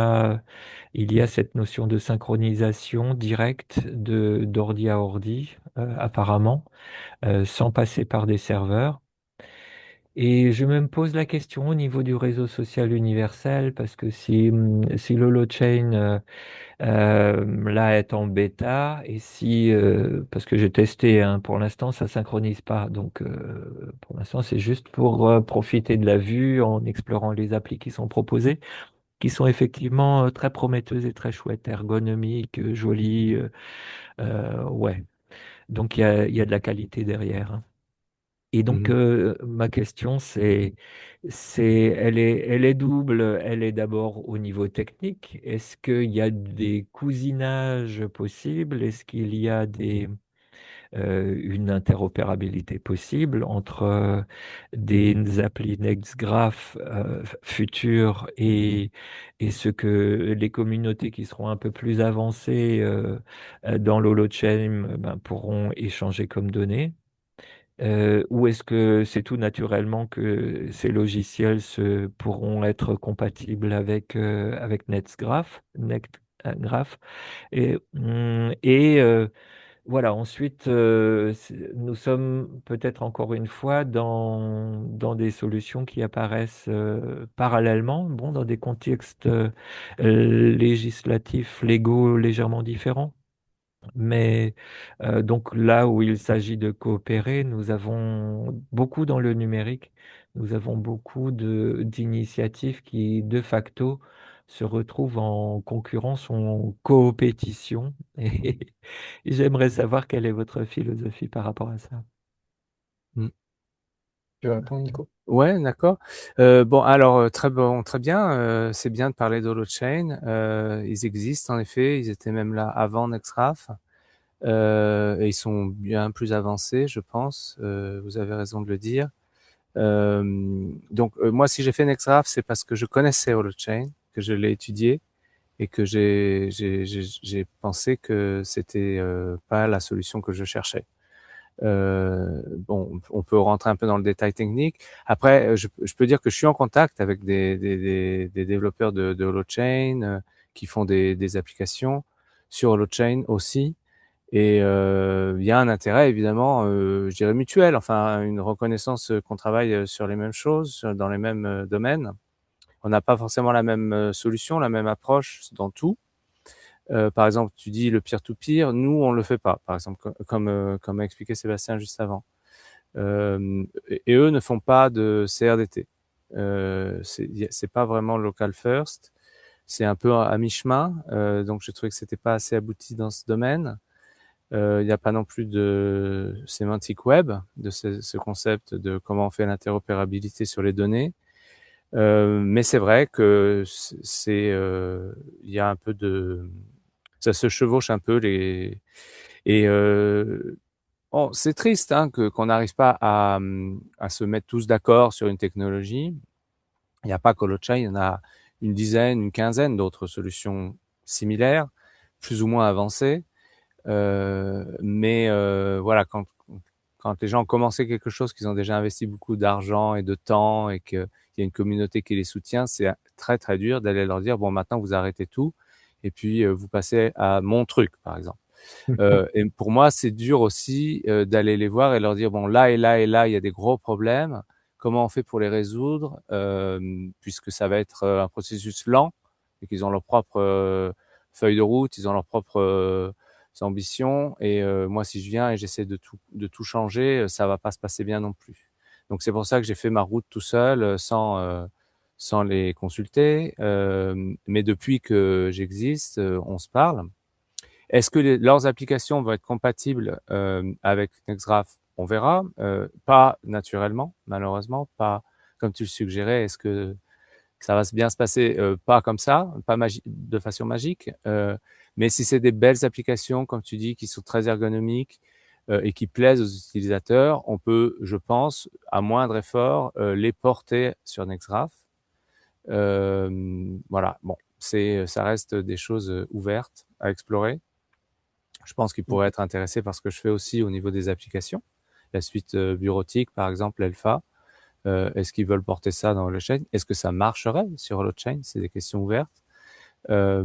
a cette notion de synchronisation directe d'ordi à ordi, apparemment, sans passer par des serveurs. Et je me pose la question au niveau du réseau social universel, parce que si l'holochain là est en bêta, et si, parce que j'ai testé, hein, pour l'instant ça synchronise pas, donc pour l'instant c'est juste pour profiter de la vue en explorant les applis qui sont proposées, qui sont effectivement très prometteuses et très chouettes, ergonomiques, jolies, ouais. Donc il y a de la qualité derrière, hein. Et donc, Mhm. ma question, elle est double. Elle est d'abord au niveau technique. Est-ce qu'il y a des cousinages possibles? Est-ce qu'il y a une interopérabilité possible entre des applis NextGraph futures et ce que les communautés qui seront un peu plus avancées dans l'holochain ben, pourront échanger comme données? Ou est-ce que c'est tout naturellement que ces logiciels pourront être compatibles avec NetGraph? Et voilà, ensuite, nous sommes peut-être encore une fois dans des solutions qui apparaissent parallèlement, bon, dans des contextes législatifs, légaux légèrement différents. Mais donc là où il s'agit de coopérer, nous avons beaucoup dans le numérique, nous avons beaucoup d'initiatives qui de facto se retrouvent en concurrence ou en coopétition. Et j'aimerais savoir quelle est votre philosophie par rapport à ça. Mm. Tu veux répondre, Nico? Ouais, d'accord. Bon, alors très bon, très bien. C'est bien de parler d'HoloChain. Ils existent en effet. Ils étaient même là avant Nextgraph. Et ils sont bien plus avancés, je pense. Vous avez raison de le dire. Donc moi, si j'ai fait Nextgraph, c'est parce que je connaissais HoloChain, que je l'ai étudié et que j'ai pensé que c'était pas la solution que je cherchais. Bon, on peut rentrer un peu dans le détail technique. Après, je peux dire que je suis en contact avec des développeurs de HoloChain qui font des applications sur HoloChain aussi. Et il y a un intérêt évidemment, je dirais mutuel, enfin une reconnaissance qu'on travaille sur les mêmes choses, dans les mêmes domaines. On n'a pas forcément la même solution, la même approche dans tout. Par exemple, tu dis le peer-to-peer, nous on le fait pas, par exemple, comme a expliqué Sébastien juste avant. Et eux ne font pas de CRDT. C'est pas vraiment local first. C'est un peu à mi-chemin. Donc je trouvais que c'était pas assez abouti dans ce domaine. Il n'y a pas non plus de sémantique web, de ce concept de comment on fait l'interopérabilité sur les données. Mais c'est vrai que il y a un peu ça se chevauche un peu et bon, c'est triste hein, qu'on n'arrive pas à se mettre tous d'accord sur une technologie. Il n'y a pas qu'HoloChain, il y en a une dizaine, une quinzaine d'autres solutions similaires, plus ou moins avancées. Mais voilà, quand les gens ont commencé quelque chose, qu'ils ont déjà investi beaucoup d'argent et de temps et qu'il y a une communauté qui les soutient, c'est très très dur d'aller leur dire bon maintenant vous arrêtez tout et puis vous passez à mon truc par exemple. Et pour moi c'est dur aussi d'aller les voir et leur dire bon là et là et là il y a des gros problèmes. Comment on fait pour les résoudre puisque ça va être un processus lent et qu'ils ont leur propre feuille de route, ils ont leur propre ambitions. Et moi, si je viens et j'essaie de tout changer, ça va pas se passer bien non plus. Donc c'est pour ça que j'ai fait ma route tout seul, sans les consulter. Mais depuis que j'existe, on se parle. Est-ce que leurs applications vont être compatibles avec Nextgraph? On verra. Pas naturellement, malheureusement, pas comme tu le suggérais. Est-ce que ça va bien se passer? Pas comme ça, pas de façon magique. Mais si c'est des belles applications, comme tu dis, qui sont très ergonomiques et qui plaisent aux utilisateurs, on peut, je pense, à moindre effort, les porter sur Nextgraph. Voilà. Bon, ça reste des choses ouvertes à explorer. Je pense qu'ils pourraient être intéressés par ce que je fais aussi au niveau des applications. La suite bureautique, par exemple, Elfa. Est-ce qu'ils veulent porter ça dans HoloChain? Est-ce que ça marcherait sur HoloChain? C'est des questions ouvertes. Euh,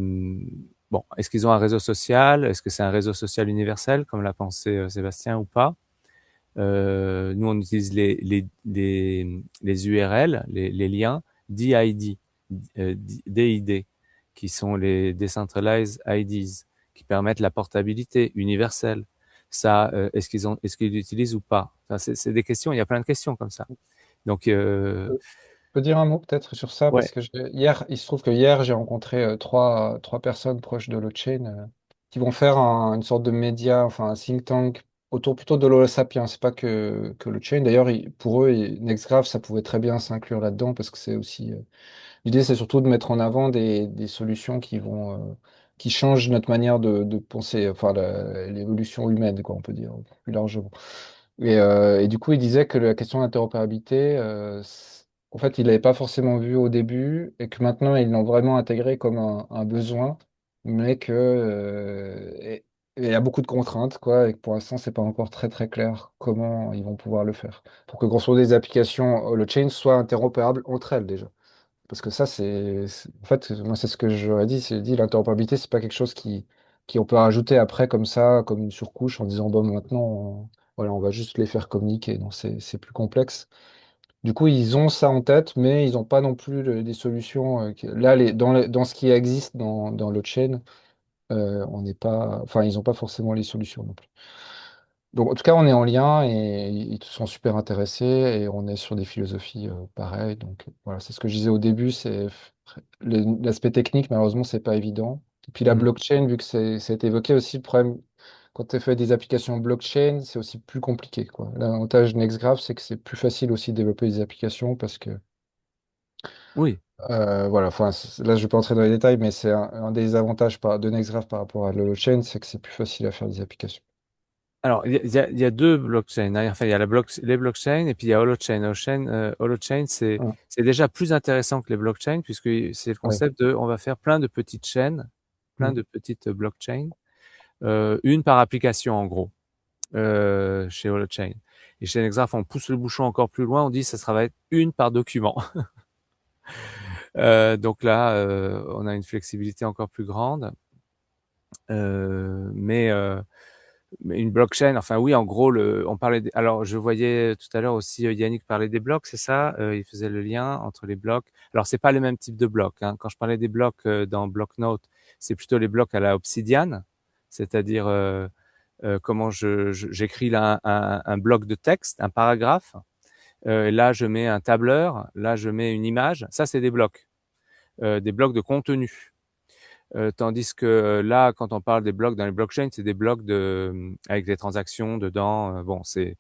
bon, est-ce qu'ils ont un réseau social? Est-ce que c'est un réseau social universel, comme l'a pensé Sébastien, ou pas? Nous, on utilise les URL, les liens DID, DID, qui sont les Decentralized IDs, qui permettent la portabilité universelle. Ça, est-ce qu'ils l'utilisent ou pas? Ça, c'est des questions. Il y a plein de questions comme ça. Donc, Je peux dire un mot peut-être sur ça ouais. parce que hier, il se trouve que hier, j'ai rencontré trois personnes proches de l'Holochain qui vont faire une sorte de média, enfin un think tank autour plutôt de l'Holo Sapiens. C'est pas que l'Holochain. D'ailleurs, pour eux, NextGraph, ça pouvait très bien s'inclure là-dedans parce que c'est aussi. L'idée, c'est surtout de mettre en avant des solutions qui changent notre manière de penser, enfin l'évolution humaine, quoi, on peut dire plus largement. Et du coup, il disait que la question d'interopérabilité, en fait, il l'avait pas forcément vu au début et que maintenant, ils l'ont vraiment intégré comme un besoin, mais que il y a beaucoup de contraintes, quoi, et que pour l'instant, c'est pas encore très très clair comment ils vont pouvoir le faire. Pour que grosso modo, les applications holochain soient interopérables entre elles déjà. Parce que ça, en fait, moi, c'est ce que j'aurais dit, c'est dit, l'interopérabilité, c'est pas quelque chose qui on peut rajouter après comme ça, comme une surcouche, en disant, bon, maintenant, voilà, on va juste les faire communiquer. Non, c'est plus complexe. Du coup, ils ont ça en tête, mais ils n'ont pas non plus des solutions. Là, dans ce qui existe dans l'autre chaîne, on n'est pas, enfin, ils n'ont pas forcément les solutions non plus. Donc, en tout cas, on est en lien et ils sont super intéressés et on est sur des philosophies pareilles. Donc, voilà, c'est ce que je disais au début, l'aspect technique, malheureusement, c'est pas évident. Et puis la Mm. blockchain, vu que ça a été évoqué aussi, le problème, quand tu fais des applications blockchain, c'est aussi plus compliqué, quoi. L'avantage de Nextgraph, c'est que c'est plus facile aussi de développer des applications parce que, Oui. voilà, enfin, là, je vais pas entrer dans les détails, mais c'est un des avantages de Nextgraph par rapport à l'holochain, c'est que c'est plus facile à faire des applications. Alors, il y a deux blockchains, hein. Enfin, il y a les blockchains et puis il y a Holochain. Holochain, Hum, c'est déjà plus intéressant que les blockchains puisque c'est le ouais. concept de, on va faire plein de petites chaînes, plein Hum. de petites blockchains, une par application en gros, chez Holochain. Et chez Nextgraph, on pousse le bouchon encore plus loin, on dit ça va être une par document. Donc là, on a une flexibilité encore plus grande. Mais une blockchain, enfin oui, en gros, on parlait. Alors, je voyais tout à l'heure aussi Yannick parler des blocs, c'est ça? Il faisait le lien entre les blocs. Alors, c'est pas le même type de blocs, hein. Quand je parlais des blocs dans Blocknote, c'est plutôt les blocs à la Obsidian, c'est-à-dire comment j'écris là un bloc de texte, un paragraphe. Là, je mets un tableur. Là, je mets une image. Ça, c'est des blocs de contenu. Tandis que là, quand on parle des blocs dans les blockchains, c'est des blocs avec des transactions dedans. Bon, c'est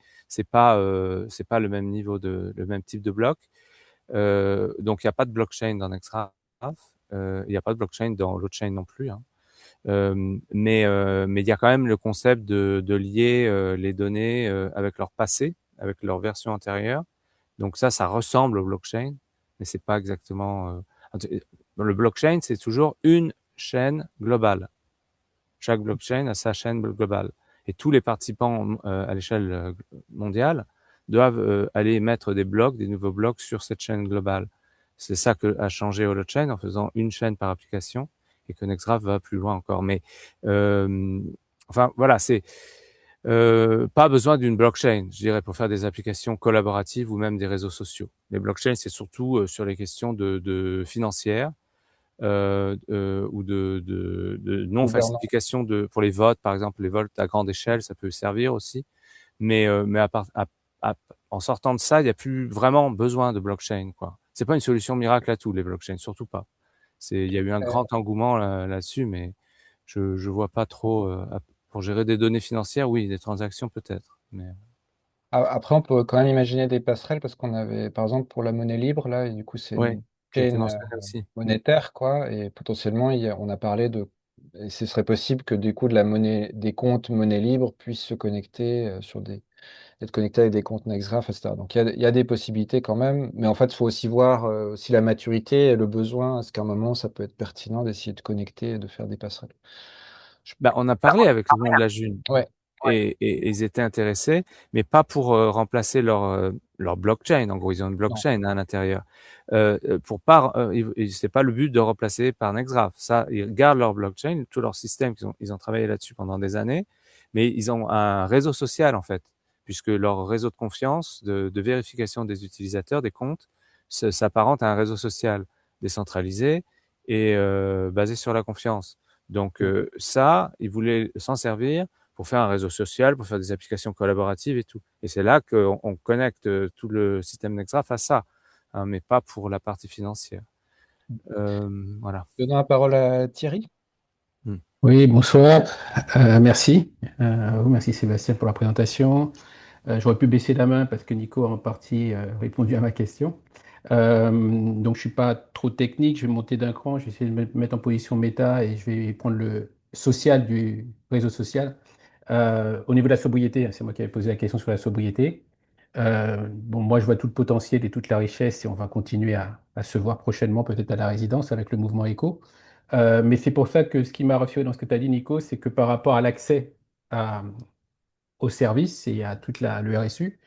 pas le même niveau le même type de bloc. Donc, il n'y a pas de blockchain dans Nextgraph. Il n'y a pas de blockchain dans l'autre chain non plus, hein. Mais il y a quand même le concept de lier les données avec leur passé, avec leur version antérieure. Donc ça ressemble au blockchain, mais c'est pas exactement. Dans le blockchain, c'est toujours une chaîne globale. Chaque blockchain a sa chaîne globale. Et tous les participants à l'échelle mondiale doivent aller mettre des blocs, des nouveaux blocs sur cette chaîne globale. C'est ça que a changé Holochain en faisant une chaîne par application et que Nextgraph va plus loin encore. Mais euh, enfin voilà, c'est pas besoin d'une blockchain, je dirais, pour faire des applications collaboratives ou même des réseaux sociaux. Les blockchains, c'est surtout sur les questions de financières ou de Gouvernance. non-falsification pour les votes, par exemple, les votes à grande échelle, ça peut servir aussi. Mais à- en sortant de ça, il n'y a plus vraiment besoin de blockchain, quoi. C'est pas une solution miracle à tout, les blockchains, surtout pas. Il y a eu un grand engouement là-dessus, mais je vois pas trop, pour gérer des données financières, oui, des transactions peut-être, mais Après, on peut quand même imaginer des passerelles parce qu'on avait, par exemple, pour la monnaie libre, là, et du coup, c'est ouais, une qui a été chaîne mentionné aussi. monétaire, quoi, et potentiellement, on a parlé et ce serait possible que du coup, des comptes monnaie libre puissent se connecter être connectés avec des comptes Nextgraph, etc. Donc, il y a des possibilités quand même, mais en fait, il faut aussi voir aussi la maturité et le besoin. Est-ce qu'à un moment, ça peut être pertinent d'essayer de connecter et de faire des passerelles? Je- Bah, on a parlé avec le nom de la June. Ouais. Et ils étaient intéressés, mais pas pour remplacer leur blockchain. En gros, ils ont une Non. blockchain à l'intérieur. Pour pas, c'est pas le but de remplacer par Nextgraph. Ça, ils gardent leur blockchain, tout leur système, ils ont travaillé là-dessus pendant des années, mais ils ont un réseau social en fait, puisque leur réseau de confiance, de vérification des utilisateurs, des comptes, s'apparente à un réseau social décentralisé et basé sur la confiance. Donc ça, ils voulaient s'en servir pour faire un réseau social, pour faire des applications collaboratives et tout. Et c'est là qu'on connecte tout le système Nextgraph à ça, hein, mais pas pour la partie financière. Voilà. Donnons la parole à Thierry. Mm. Oui, bonsoir. Merci. Merci Sébastien pour la présentation. J'aurais pu baisser la main parce que Nico a en partie répondu à ma question. Donc je ne suis pas trop technique, je vais monter d'un cran, je vais essayer de me mettre en position méta et je vais prendre le social du réseau social. Au niveau de la sobriété, hein, c'est moi qui avais posé la question sur la sobriété. Bon, moi je vois tout le potentiel et toute la richesse et on va continuer à se voir prochainement peut-être à la résidence avec le mouvement éco. Mais c'est pour ça que ce qui m'a rassuré dans ce que tu as dit, Nico, c'est que par rapport à l'accès à- au service et à toute le RSU,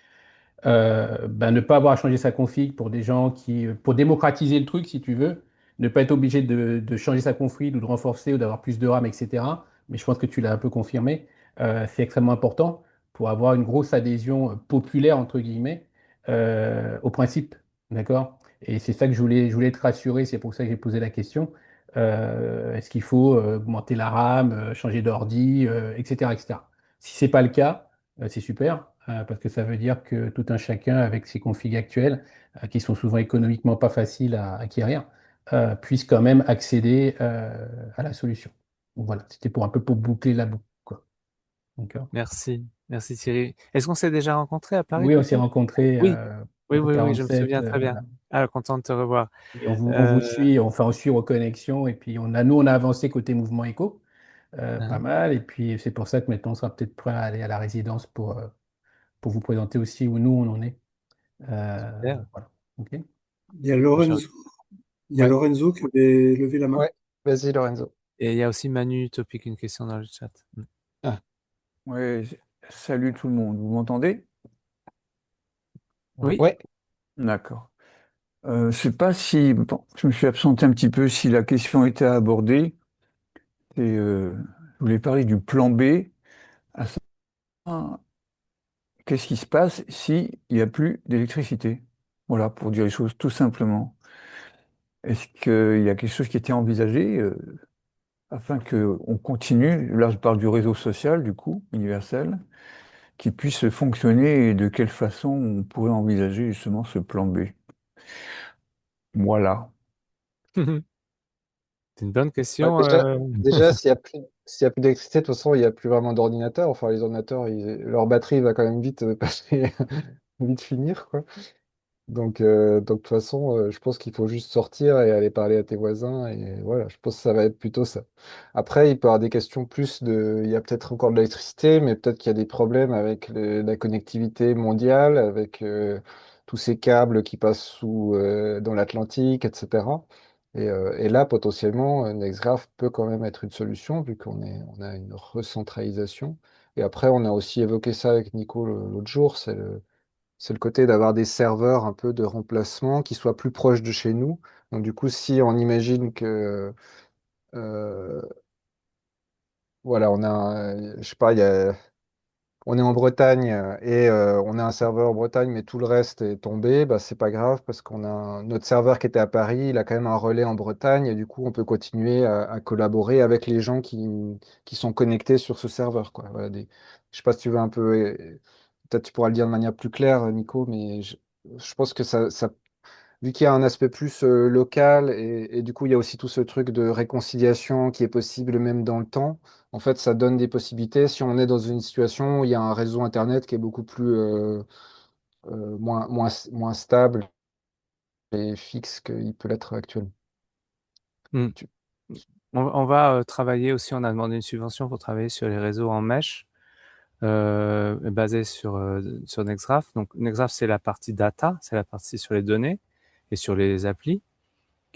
ben, ne pas avoir à changer sa config pour des gens pour démocratiser le truc, si tu veux, ne pas être obligé de changer sa config ou de renforcer ou d'avoir plus de RAM, etc. Mais je pense que tu l'as un peu confirmé. C'est extrêmement important pour avoir une grosse adhésion populaire, entre guillemets, au principe. D'accord? Et c'est ça que je voulais te rassurer, c'est pour ça que j'ai posé la question. Est-ce qu'il faut augmenter la RAM, changer d'ordi, etc., etc. Si c'est pas le cas, c'est super, parce que ça veut dire que tout un chacun, avec ses configs actuels, qui sont souvent économiquement pas faciles à acquérir, puisse quand même accéder à la solution. Donc voilà, c'était pour un peu pour boucler la boucle, quoi. D'accord. Merci. Merci Thierry. Est-ce qu'on s'est déjà rencontrés à Paris Oui, on s'est peut-être? rencontrés Oui. Oui, au oui, oui, je me 47, souviens très bien. voilà. Ah, content de te revoir. Et on vous Euh, suit, on suit aux connexions, et puis nous, on a avancé côté mouvement éco, pas hein, mal, et puis c'est pour ça que maintenant, on sera peut-être prêt à aller à la résidence pour vous présenter aussi où nous, on en est. super. Voilà. OK. Il y a Bon, Lorenzo, il y a Ouais, Lorenzo qui avait levé la main. ouais. Vas-y, Lorenzo. et il y a aussi Manu Topic, une question dans le chat. Ah, Ouais, salut tout le monde. Vous m'entendez? Oui. ouais. D'accord. Je sais pas si, bon, je me suis absenté un petit peu si la question était abordée. Je voulais parler du plan B. À savoir, qu'est-ce qui se passe s'il n'y a plus d'électricité? Voilà, pour dire les choses tout simplement. Est-ce qu'il y a quelque chose qui était envisagé afin qu'on continue, là je parle du réseau social, du coup, universel, qui puisse fonctionner et de quelle façon on pourrait envisager justement ce plan B? Voilà. C'est une bonne Bah, question. déjà s'il y a plus d'électricité, de toute façon, il n'y a plus vraiment d'ordinateur. Enfin, les ordinateurs, leur batterie va quand même vite passer, vite finir, quoi. Donc de toute façon, je pense qu'il faut juste sortir et aller parler à tes voisins. Et voilà, je pense que ça va être plutôt ça. Après, il peut y avoir des questions plus de. Il y a peut-être encore de l'électricité, mais peut-être qu'il y a des problèmes avec la connectivité mondiale, avec tous ces câbles qui passent dans l'Atlantique, etc. Et là, potentiellement, NextGraph peut quand même être une solution, vu on a une recentralisation. Et après, on a aussi évoqué ça avec Nico l'autre jour, c'est le côté d'avoir des serveurs un peu de remplacement qui soient plus proches de chez nous. Donc du coup, si on imagine que euh, voilà, je sais pas, on est en Bretagne et on a un serveur en Bretagne, mais tout le reste est tombé, bah, c'est pas grave parce qu'on a notre serveur qui était à Paris, il a quand même un relais en Bretagne et du coup, on peut continuer à collaborer avec les gens qui sont connectés sur ce serveur, quoi. Voilà, je sais pas si tu veux un peu, peut-être tu pourras le dire de manière plus claire, Nico, mais je pense que vu qu'il y a un aspect plus local et du coup il y a aussi tout ce truc de réconciliation qui est possible même dans le temps, en fait ça donne des possibilités si on est dans une situation où il y a un réseau Internet qui est beaucoup plus moins stable et fixe qu'il peut l'être actuellement. Hmm. Tu- On va travailler aussi, on a demandé une subvention pour travailler sur les réseaux en mesh, basés sur Nextgraph. Donc Nextgraph, c'est la partie data, c'est la partie sur les données et sur les applis.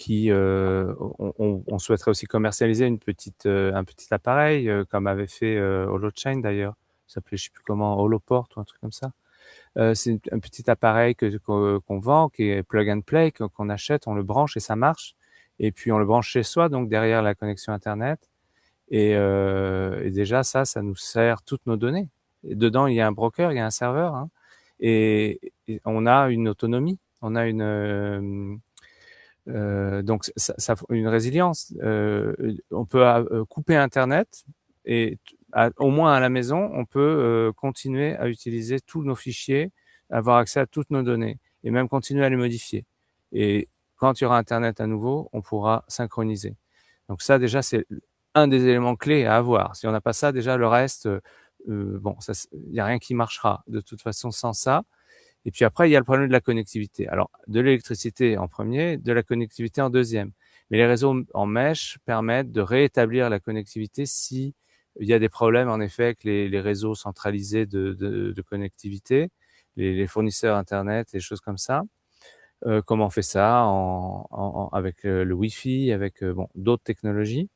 On souhaiterait aussi commercialiser un petit appareil, comme avait fait Holochain d'ailleurs. Ça s'appelait, je sais plus comment, Holoport ou un truc comme ça. C'est un petit appareil qu'on vend, qui est plug and play, qu'on achète, on le branche et ça marche. Et puis on le branche chez soi, donc derrière la connexion Internet. Et déjà ça nous sert toutes nos données. Et dedans, il y a un broker, il y a un serveur, hein, et on a une autonomie, on a donc une résilience. On peut couper Internet et au moins à la maison, on peut continuer à utiliser tous nos fichiers, avoir accès à toutes nos données et même continuer à les modifier. Et quand il y aura Internet à nouveau, on pourra synchroniser. Donc ça, déjà, c'est un des éléments clés à avoir. Si on n'a pas ça, déjà, le reste, bon, il n'y a rien qui marchera de toute façon sans ça. Et puis après, il y a le problème de la connectivité. Alors, de l'électricité en premier, de la connectivité en deuxième. Mais les réseaux en mesh permettent de rétablir la connectivité si il y a des problèmes, en effet, avec les réseaux centralisés de connectivité, les fournisseurs Internet et choses comme ça. comment on fait ça avec le Wi-Fi, avec bon, d'autres technologies.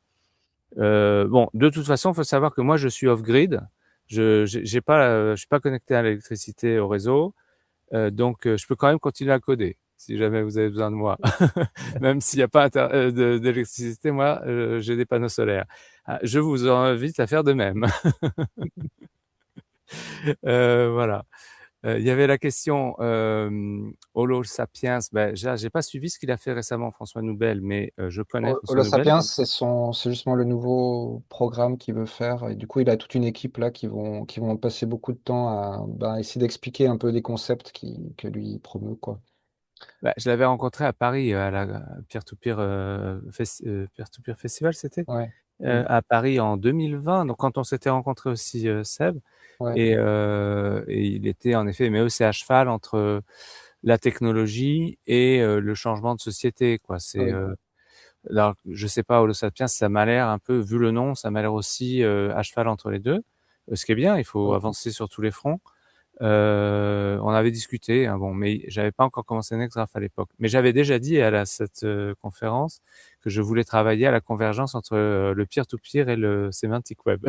Bon, de toute façon, il faut savoir que moi, je suis off-grid. Je suis pas connecté à l'électricité au réseau, donc je peux quand même continuer à coder si jamais vous avez besoin de moi. Même s'il n'y a pas d'électricité, moi, j'ai des panneaux solaires. Ah, je vous invite à faire de même. Voilà. Il y avait la question Holo Sapiens. Ben, j'ai pas suivi ce qu'il a fait récemment, François Noubel, mais je connais François Holo Noubel. Sapiens, c'est justement le nouveau programme qu'il veut faire. Et du coup, il a toute une équipe là qui vont passer beaucoup de temps à essayer d'expliquer un peu des concepts que lui promeut, quoi. Ben, je l'avais rencontré à Paris à la Peer-to-Peer Peer-to-Peer Festival, c'était Ouais. Mm. à Paris en 2020. Donc quand on s'était rencontré aussi, Seb, Ouais. et il était en effet, mais eux, c'est à cheval entre la technologie et le changement de société, quoi. C'est Oui. alors, je sais pas, Holo Sapiens, ça m'a l'air un peu, vu le nom, ça m'a l'air aussi à cheval entre les deux. Ce qui est bien, il faut Oui. avancer sur tous les fronts. On avait discuté, hein, bon, mais j'avais pas encore commencé Nextgraph à l'époque. Mais j'avais déjà dit à cette conférence que je voulais travailler à la convergence entre le peer-to-peer et le semantic web.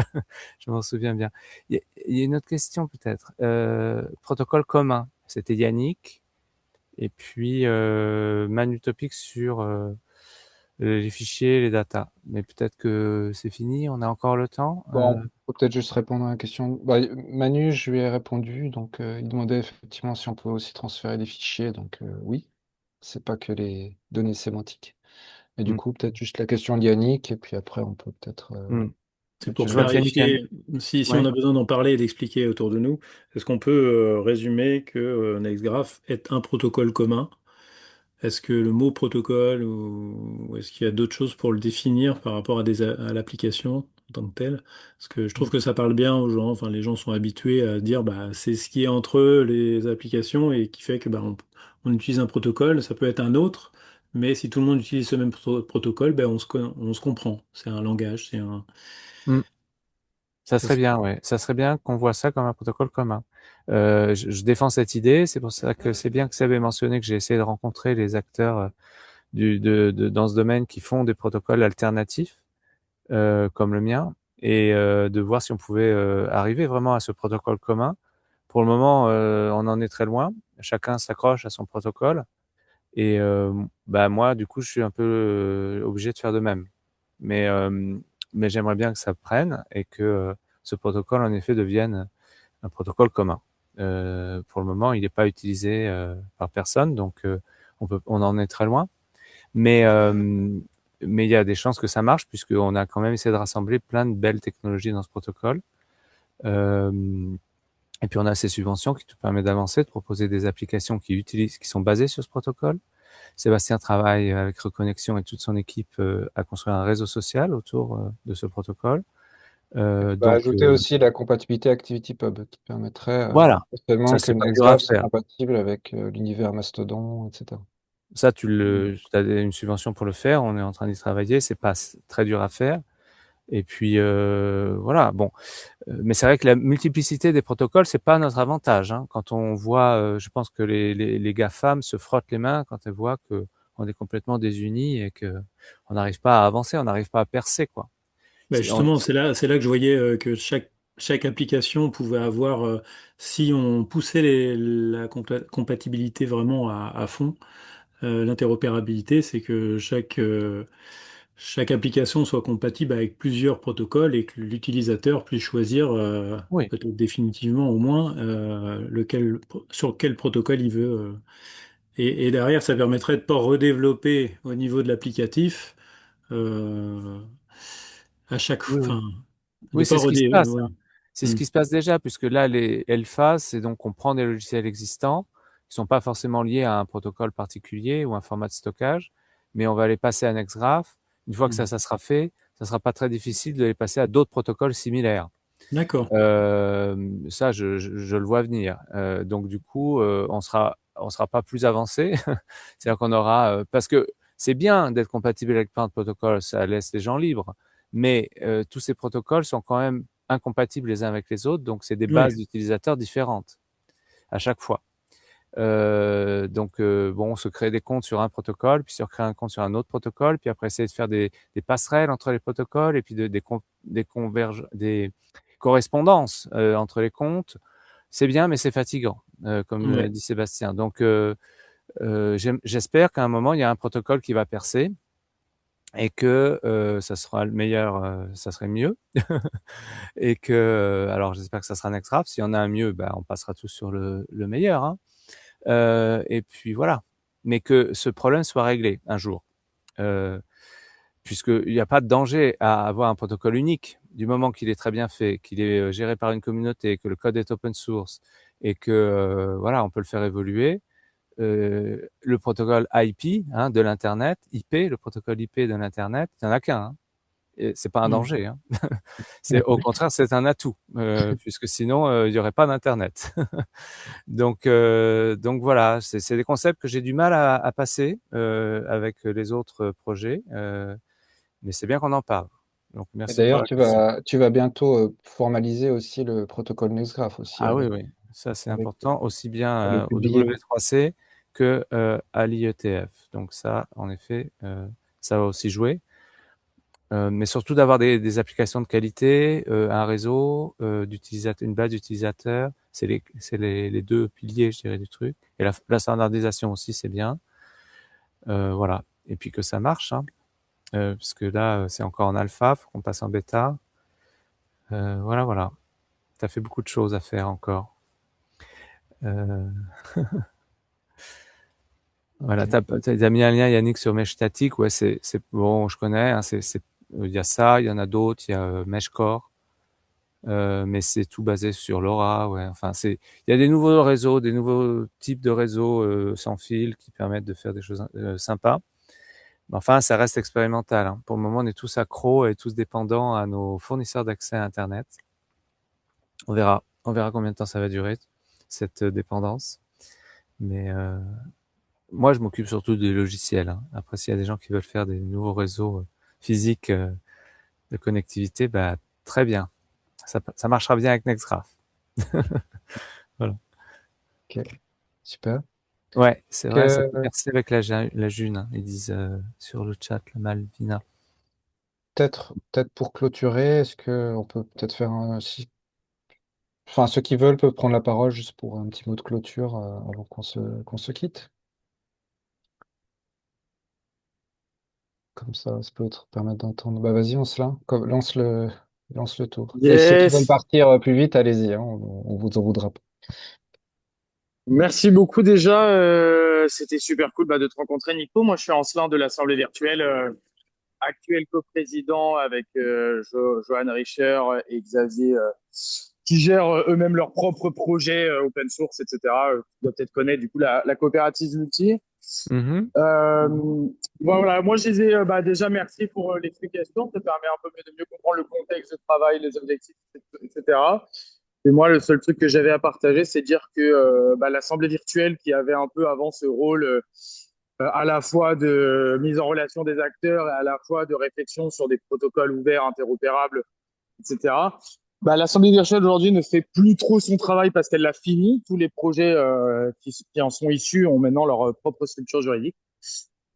Je m'en souviens bien. Il y a une autre question peut-être. Protocole commun. C'était Yannick. Et puis Manu Topic sur les fichiers, les datas. Mais peut-être que c'est fini, on a encore le temps. Bon, faut peut-être juste répondre à la question. Manu, je lui ai répondu, donc il demandait effectivement si on peut aussi transférer des fichiers. Donc oui, c'est pas que les données sémantiques. Et du Mm, coup, peut-être juste la question de Yannick, et puis après, on peut peut-être. mm. C'est pour Je vois que Yannick a... clarifier, si on Ouais. a besoin d'en parler et d'expliquer autour de nous, est-ce qu'on peut résumer que Nextgraph est un protocole commun? Est-ce que le mot protocole ou est-ce qu'il y a d'autres choses pour le définir par rapport à l'application en tant que telle? Parce que je trouve que ça parle bien aux gens, enfin les gens sont habitués à dire bah c'est ce qui est entre eux, les applications et qui fait que on utilise un protocole, ça peut être un autre, mais si tout le monde utilise ce même protocole, on se comprend. C'est un langage, c'est un. Mm. Ça Ça, serait bien, ouais. Ça serait bien qu'on voit ça comme un protocole commun. Je défends cette idée. C'est pour ça que c'est bien que Seb ait mentionné que j'ai essayé de rencontrer les acteurs dans ce domaine qui font des protocoles alternatifs comme le mien et de voir si on pouvait arriver vraiment à ce protocole commun. Pour le moment, on en est très loin. Chacun s'accroche à son protocole et bah moi, du coup, je suis un peu obligé de faire de même. Mais mais j'aimerais bien que ça prenne et que ce protocole en effet devienne un protocole commun. Pour le moment, il n'est pas utilisé par personne, donc on en est très loin. Mais mais il y a des chances que ça marche puisqu'on a quand même essayé de rassembler plein de belles technologies dans ce protocole. Euh, et puis on a ces subventions qui te permettent d'avancer, de proposer des applications qui sont basées sur ce protocole. Sébastien travaille avec Reconnexion et toute son équipe à construire un réseau social autour de ce protocole. Donc Ajouter aussi la compatibilité ActivityPub qui permettrait voilà, ça potentiellement que c'est pas dur à Nextgraph soit faire. compatible avec l'univers Mastodon, etc. Ça, tu as une subvention pour le faire. On est en train d'y travailler. C'est pas très dur à faire. Et puis voilà. Bon, mais c'est vrai que la multiplicité des protocoles, c'est pas notre avantage. Hein. Quand on voit, je pense que les GAFAM se frottent les mains quand elles voient que on est complètement désunis et que on n'arrive pas à avancer, on n'arrive pas à percer, quoi. Ben On- justement, c'est là que je voyais que chaque application pouvait avoir, si on poussait la compatibilité vraiment à fond, l'interopérabilité, c'est que chaque application soit compatible avec plusieurs protocoles et que l'utilisateur puisse choisir, oui, peut-être définitivement au moins, sur quel protocole il veut. Et derrière, ça permettrait de ne pas redévelopper au niveau de l'applicatif euh, à chaque oui, oui. fin, de Oui, pas c'est ce qui se redé. passe, Ouais. hein. C'est ce Hmm. qui se passe déjà, puisque là, les LFA, c'est donc on prend des logiciels existants qui sont pas forcément liés à un protocole particulier ou un format de stockage, mais on va les passer à Nextgraph. Une fois que Hmm. ça sera fait, ça sera pas très difficile de les passer à d'autres protocoles similaires. D'accord. Ça, je le vois venir. Donc du coup, on sera pas plus avancé. C'est-à-dire qu'on aura, parce que c'est bien d'être compatible avec plein de protocoles, ça laisse les gens libres. Mais tous ces protocoles sont quand même incompatibles les uns avec les autres, donc c'est des Oui. bases d'utilisateurs différentes à chaque fois. Bon, on se crée des comptes sur un protocole, puis se recrée un compte sur un autre protocole, puis après essayer de faire des passerelles entre les protocoles et puis des correspondances entre les comptes. C'est bien, mais c'est fatigant, comme Ouais. dit Sébastien. Donc, j'espère qu'à un moment, il y a un protocole qui va percer et que ça sera le meilleur, ça serait mieux. Et que, alors j'espère que ça sera Nextgraph. S'il y en a un mieux, ben, on passera tous sur le meilleur, hein. Et puis voilà. Mais que ce problème soit réglé un jour. Euh, Puisqu'il n'y a pas de danger à avoir un protocole unique. Du moment qu'il est très bien fait, qu'il est géré par une communauté, que le code est open source et que voilà, on peut le faire évoluer. Le protocole IP hein, de l'Internet, IP, le protocole IP de l'Internet, il n'y en a qu'un. Hein. C'est pas un Mm. danger. Hein. Au contraire, c'est un atout, puisque sinon, il n'y aurait pas d'Internet. Donc voilà, c'est des concepts que j'ai du mal à passer avec les autres projets, mais c'est bien qu'on en parle. Donc Et merci pour d'ailleurs, la question. tu vas bientôt formaliser aussi le protocole NextGraph aussi Ah oui, oui, ça c'est avec important, aussi pour le bien au publier. W3C que à l'IETF. Donc ça, en effet, ça va aussi jouer. Mais surtout d'avoir des applications de qualité, un réseau d'utilisateurs, une base d'utilisateurs, les deux piliers, je dirais, du truc. Et la standardisation aussi, c'est bien. Voilà. Et puis que ça marche, hein, parce que là, c'est encore en alpha, faut qu'on passe en bêta. Voilà, voilà. T'as fait beaucoup de choses à faire encore. Euh, voilà, Ok. t'as mis un lien, Yannick, sur Mesh Static. Ouais, c'est bon, je connais. Hein, il y a ça, il y en a d'autres. Il y a Meshcore. Mais c'est tout basé sur LoRa, ouais. Enfin, il y a des nouveaux réseaux, des nouveaux types de réseaux sans fil qui permettent de faire des choses sympas. Mais enfin, ça reste expérimental. Hein. Pour le moment, on est tous accros et tous dépendants à nos fournisseurs d'accès à Internet. On verra combien de temps ça va durer cette dépendance. Mais moi, je m'occupe surtout des logiciels. Hein. Après, s'il y a des gens qui veulent faire des nouveaux réseaux physiques de connectivité, bah très bien. Ça marchera bien avec Nextgraph. Voilà. Ok. Super. Ouais, c'est vrai, ça Que peut percer avec la June, hein, ils disent sur le chat, la Malvina. peut-être pour clôturer, est-ce que on peut peut-être faire un enfin ceux qui veulent peuvent prendre la parole juste pour un petit mot de clôture avant qu'on se quitte. Comme ça peut te permettre d'entendre. Bah vas-y, on se lance le tour. Et ceux qui veulent Yes, partir plus vite, allez-y, hein, on vous en voudra pas. merci beaucoup déjà. C'était super cool de te rencontrer, Nico. Moi, je suis Ancelin de l'Assemblée virtuelle, actuel coprésident avec Johan Richer et Xavier, qui gèrent eux-mêmes leurs propres projets open source, etc. Tu dois peut-être connaître du coup la coopérative Multi. Mhm. Voilà, moi je disais déjà merci pour l'explication. Ça permet un peu de mieux comprendre le contexte de travail, les objectifs, etc. Et moi, le seul truc que j'avais à partager, c'est dire que l'Assemblée virtuelle, qui avait un peu avant ce rôle à la fois de mise en relation des acteurs et à la fois de réflexion sur des protocoles ouverts, interopérables, etc. L'Assemblée virtuelle aujourd'hui ne fait plus trop son travail parce qu'elle l'a fini. Tous les projets qui en sont issus ont maintenant leur propre structure juridique.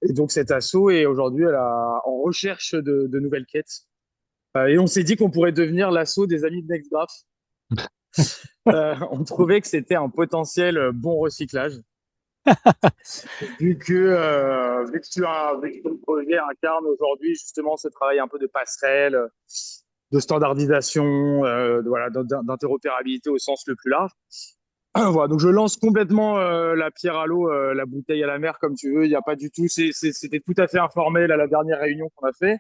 Et donc cet assaut est aujourd'hui en recherche de nouvelles quêtes. Et on s'est dit qu'on pourrait devenir l'assaut des amis de NextGraph. On trouvait que c'était un potentiel bon recyclage. Vu que le projet incarne aujourd'hui justement ce travail un peu de passerelle, de standardisation, voilà, d'interopérabilité au sens le plus large. Voilà, donc je lance complètement la pierre à l'eau, la bouteille à la mer, comme tu veux. Il n'y a pas du tout. C'était tout à fait informel à la dernière réunion qu'on a fait.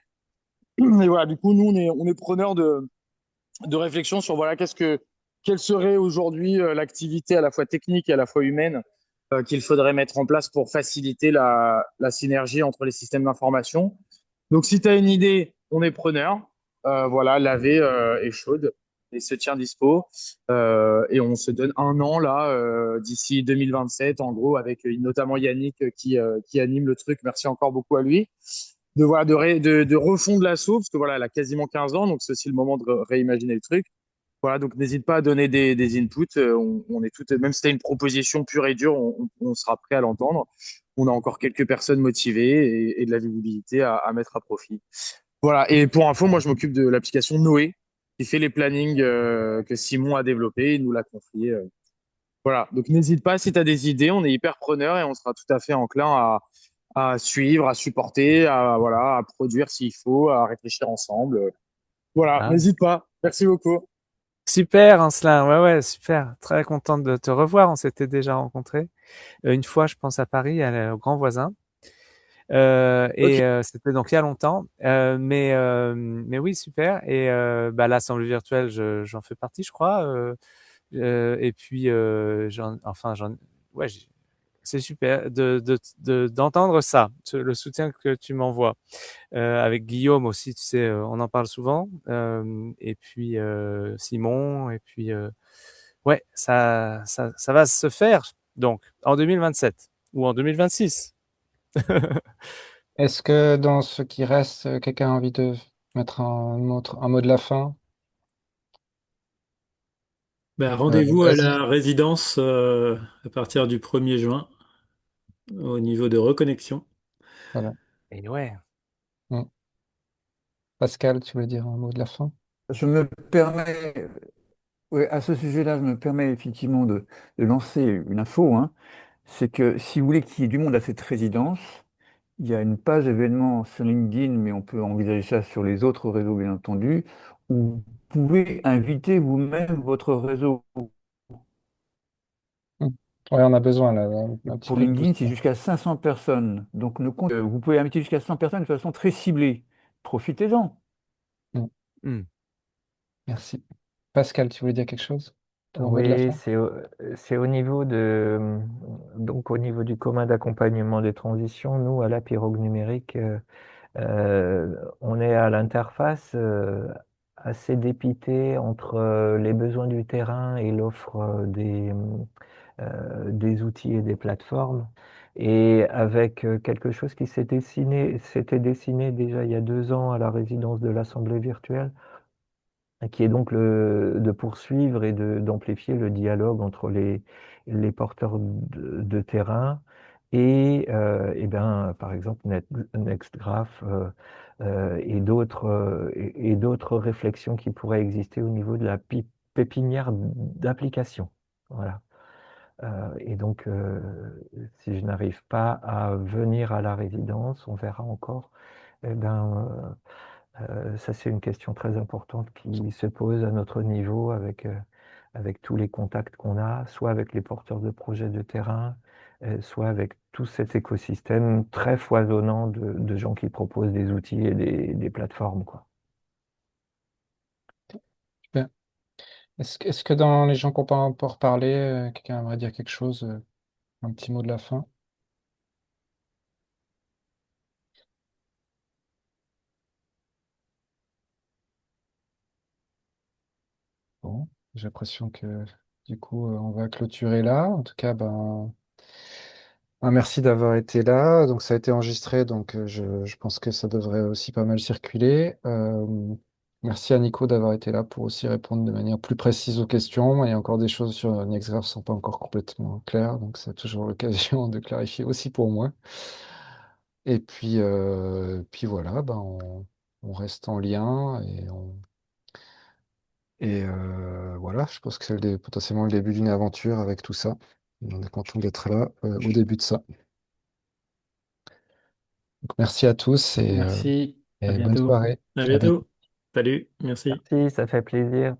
Et voilà, du coup, nous, on est preneurs de réflexion sur voilà, quelle serait aujourd'hui l'activité à la fois technique et à la fois humaine qu'il faudrait mettre en place pour faciliter la synergie entre les systèmes d'information. Donc, si tu as une idée, on est preneur. Voilà, l'AV est chaude et se tient dispo. Et on se donne un an là, d'ici 2027, en gros, avec notamment Yannick qui anime le truc. Merci encore beaucoup à lui. De refondre l'assaut, parce que voilà, elle a quasiment 15 ans, donc c'est aussi le moment de réimaginer le truc. Voilà, donc n'hésite pas à donner des inputs. On est tout, même si tu as une proposition pure et dure, on sera prêt à l'entendre. On a encore quelques personnes motivées et de la visibilité à mettre à profit. Voilà, et pour info, moi je m'occupe de l'application Noé, qui fait les plannings que Simon a développés, il nous l'a confié. Voilà, donc n'hésite pas si tu as des idées, on est hyper preneurs et on sera tout à fait enclin à suivre, à supporter, voilà, à produire s'il faut, à réfléchir ensemble. Voilà, Ah, n'hésite pas. Merci beaucoup. super, Ancelin. Ouais, ouais, super. Très contente de te revoir. On s'était déjà rencontrés une fois, je pense, à Paris, au Grand Voisin. Ok. C'était donc il y a longtemps. Mais oui, super. Bah, l'Assemblée virtuelle, j'en fais partie, je crois. Et puis, ouais, c'est super d'entendre ça, le soutien que tu m'envoies. Avec Guillaume aussi, tu sais, on en parle souvent. Et puis Simon, et puis ouais, ça va se faire donc en 2027 ou en 2026. Est-ce que dans ce qui reste, quelqu'un a envie de mettre un mot de la fin? Ben, rendez-vous à Vas-y. la résidence à partir du 1er juin au niveau de reconnexion. Voilà. Et ouais. Mm. Pascal, tu voulais dire un mot de la fin? Je me permets, ouais, à ce sujet-là, je me permets effectivement de lancer une info, hein. C'est que si vous voulez qu'il y ait du monde à cette résidence, il y a une page événements sur LinkedIn, mais on peut envisager ça sur les autres réseaux, bien entendu, où vous pouvez inviter vous-même votre réseau. Mm. Ouais, on a besoin là, un petit Pour peu de LinkedIn, boost. c'est jusqu'à 500 personnes. Donc, vous pouvez inviter jusqu'à 100 personnes de façon très ciblée. Profitez-en. Mm. Hmm. Merci. Pascal, tu voulais dire quelque chose? Ton mot de la Oui, fin? c'est au niveau donc au niveau du commun d'accompagnement des transitions, nous, à la Pirogue numérique, on est à l'interface assez dépité entre les besoins du terrain et l'offre des outils et des plateformes. Et avec quelque chose qui s'était dessiné déjà il y a 2 ans à la résidence de l'Assemblée virtuelle, qui est donc de poursuivre et d'amplifier le dialogue entre les porteurs de terrain et ben, par exemple NextGraph et d'autres réflexions qui pourraient exister au niveau de la pépinière d'applications. Voilà. Et donc, si je n'arrive pas à venir à la résidence, on verra encore. Eh ben, ça, c'est une question très importante qui se pose à notre niveau avec tous les contacts qu'on a, soit avec les porteurs de projets de terrain, soit avec tout cet écosystème très foisonnant de gens qui proposent des outils et des plateformes, quoi. Super. Est-ce que dans les gens qui n'ont pas encore parlé, quelqu'un aimerait dire quelque chose, un petit mot de la fin? Bon, j'ai l'impression que du coup, on va clôturer là. En tout cas, ben, merci d'avoir été là. Donc, ça a été enregistré, donc je pense que ça devrait aussi pas mal circuler. Merci à Nico d'avoir été là pour aussi répondre de manière plus précise aux questions. Il y a encore des choses sur Nextgraph qui ne sont pas encore complètement claires, donc c'est toujours l'occasion de clarifier aussi pour moi. Et puis voilà, ben, on reste en lien et voilà, je pense que c'est potentiellement le début d'une aventure avec tout ça. On est content d'être là au début de ça. Donc, merci à tous Merci. À et bonne bientôt. soirée. À À bientôt. bientôt. Salut, merci. Merci, ça fait plaisir.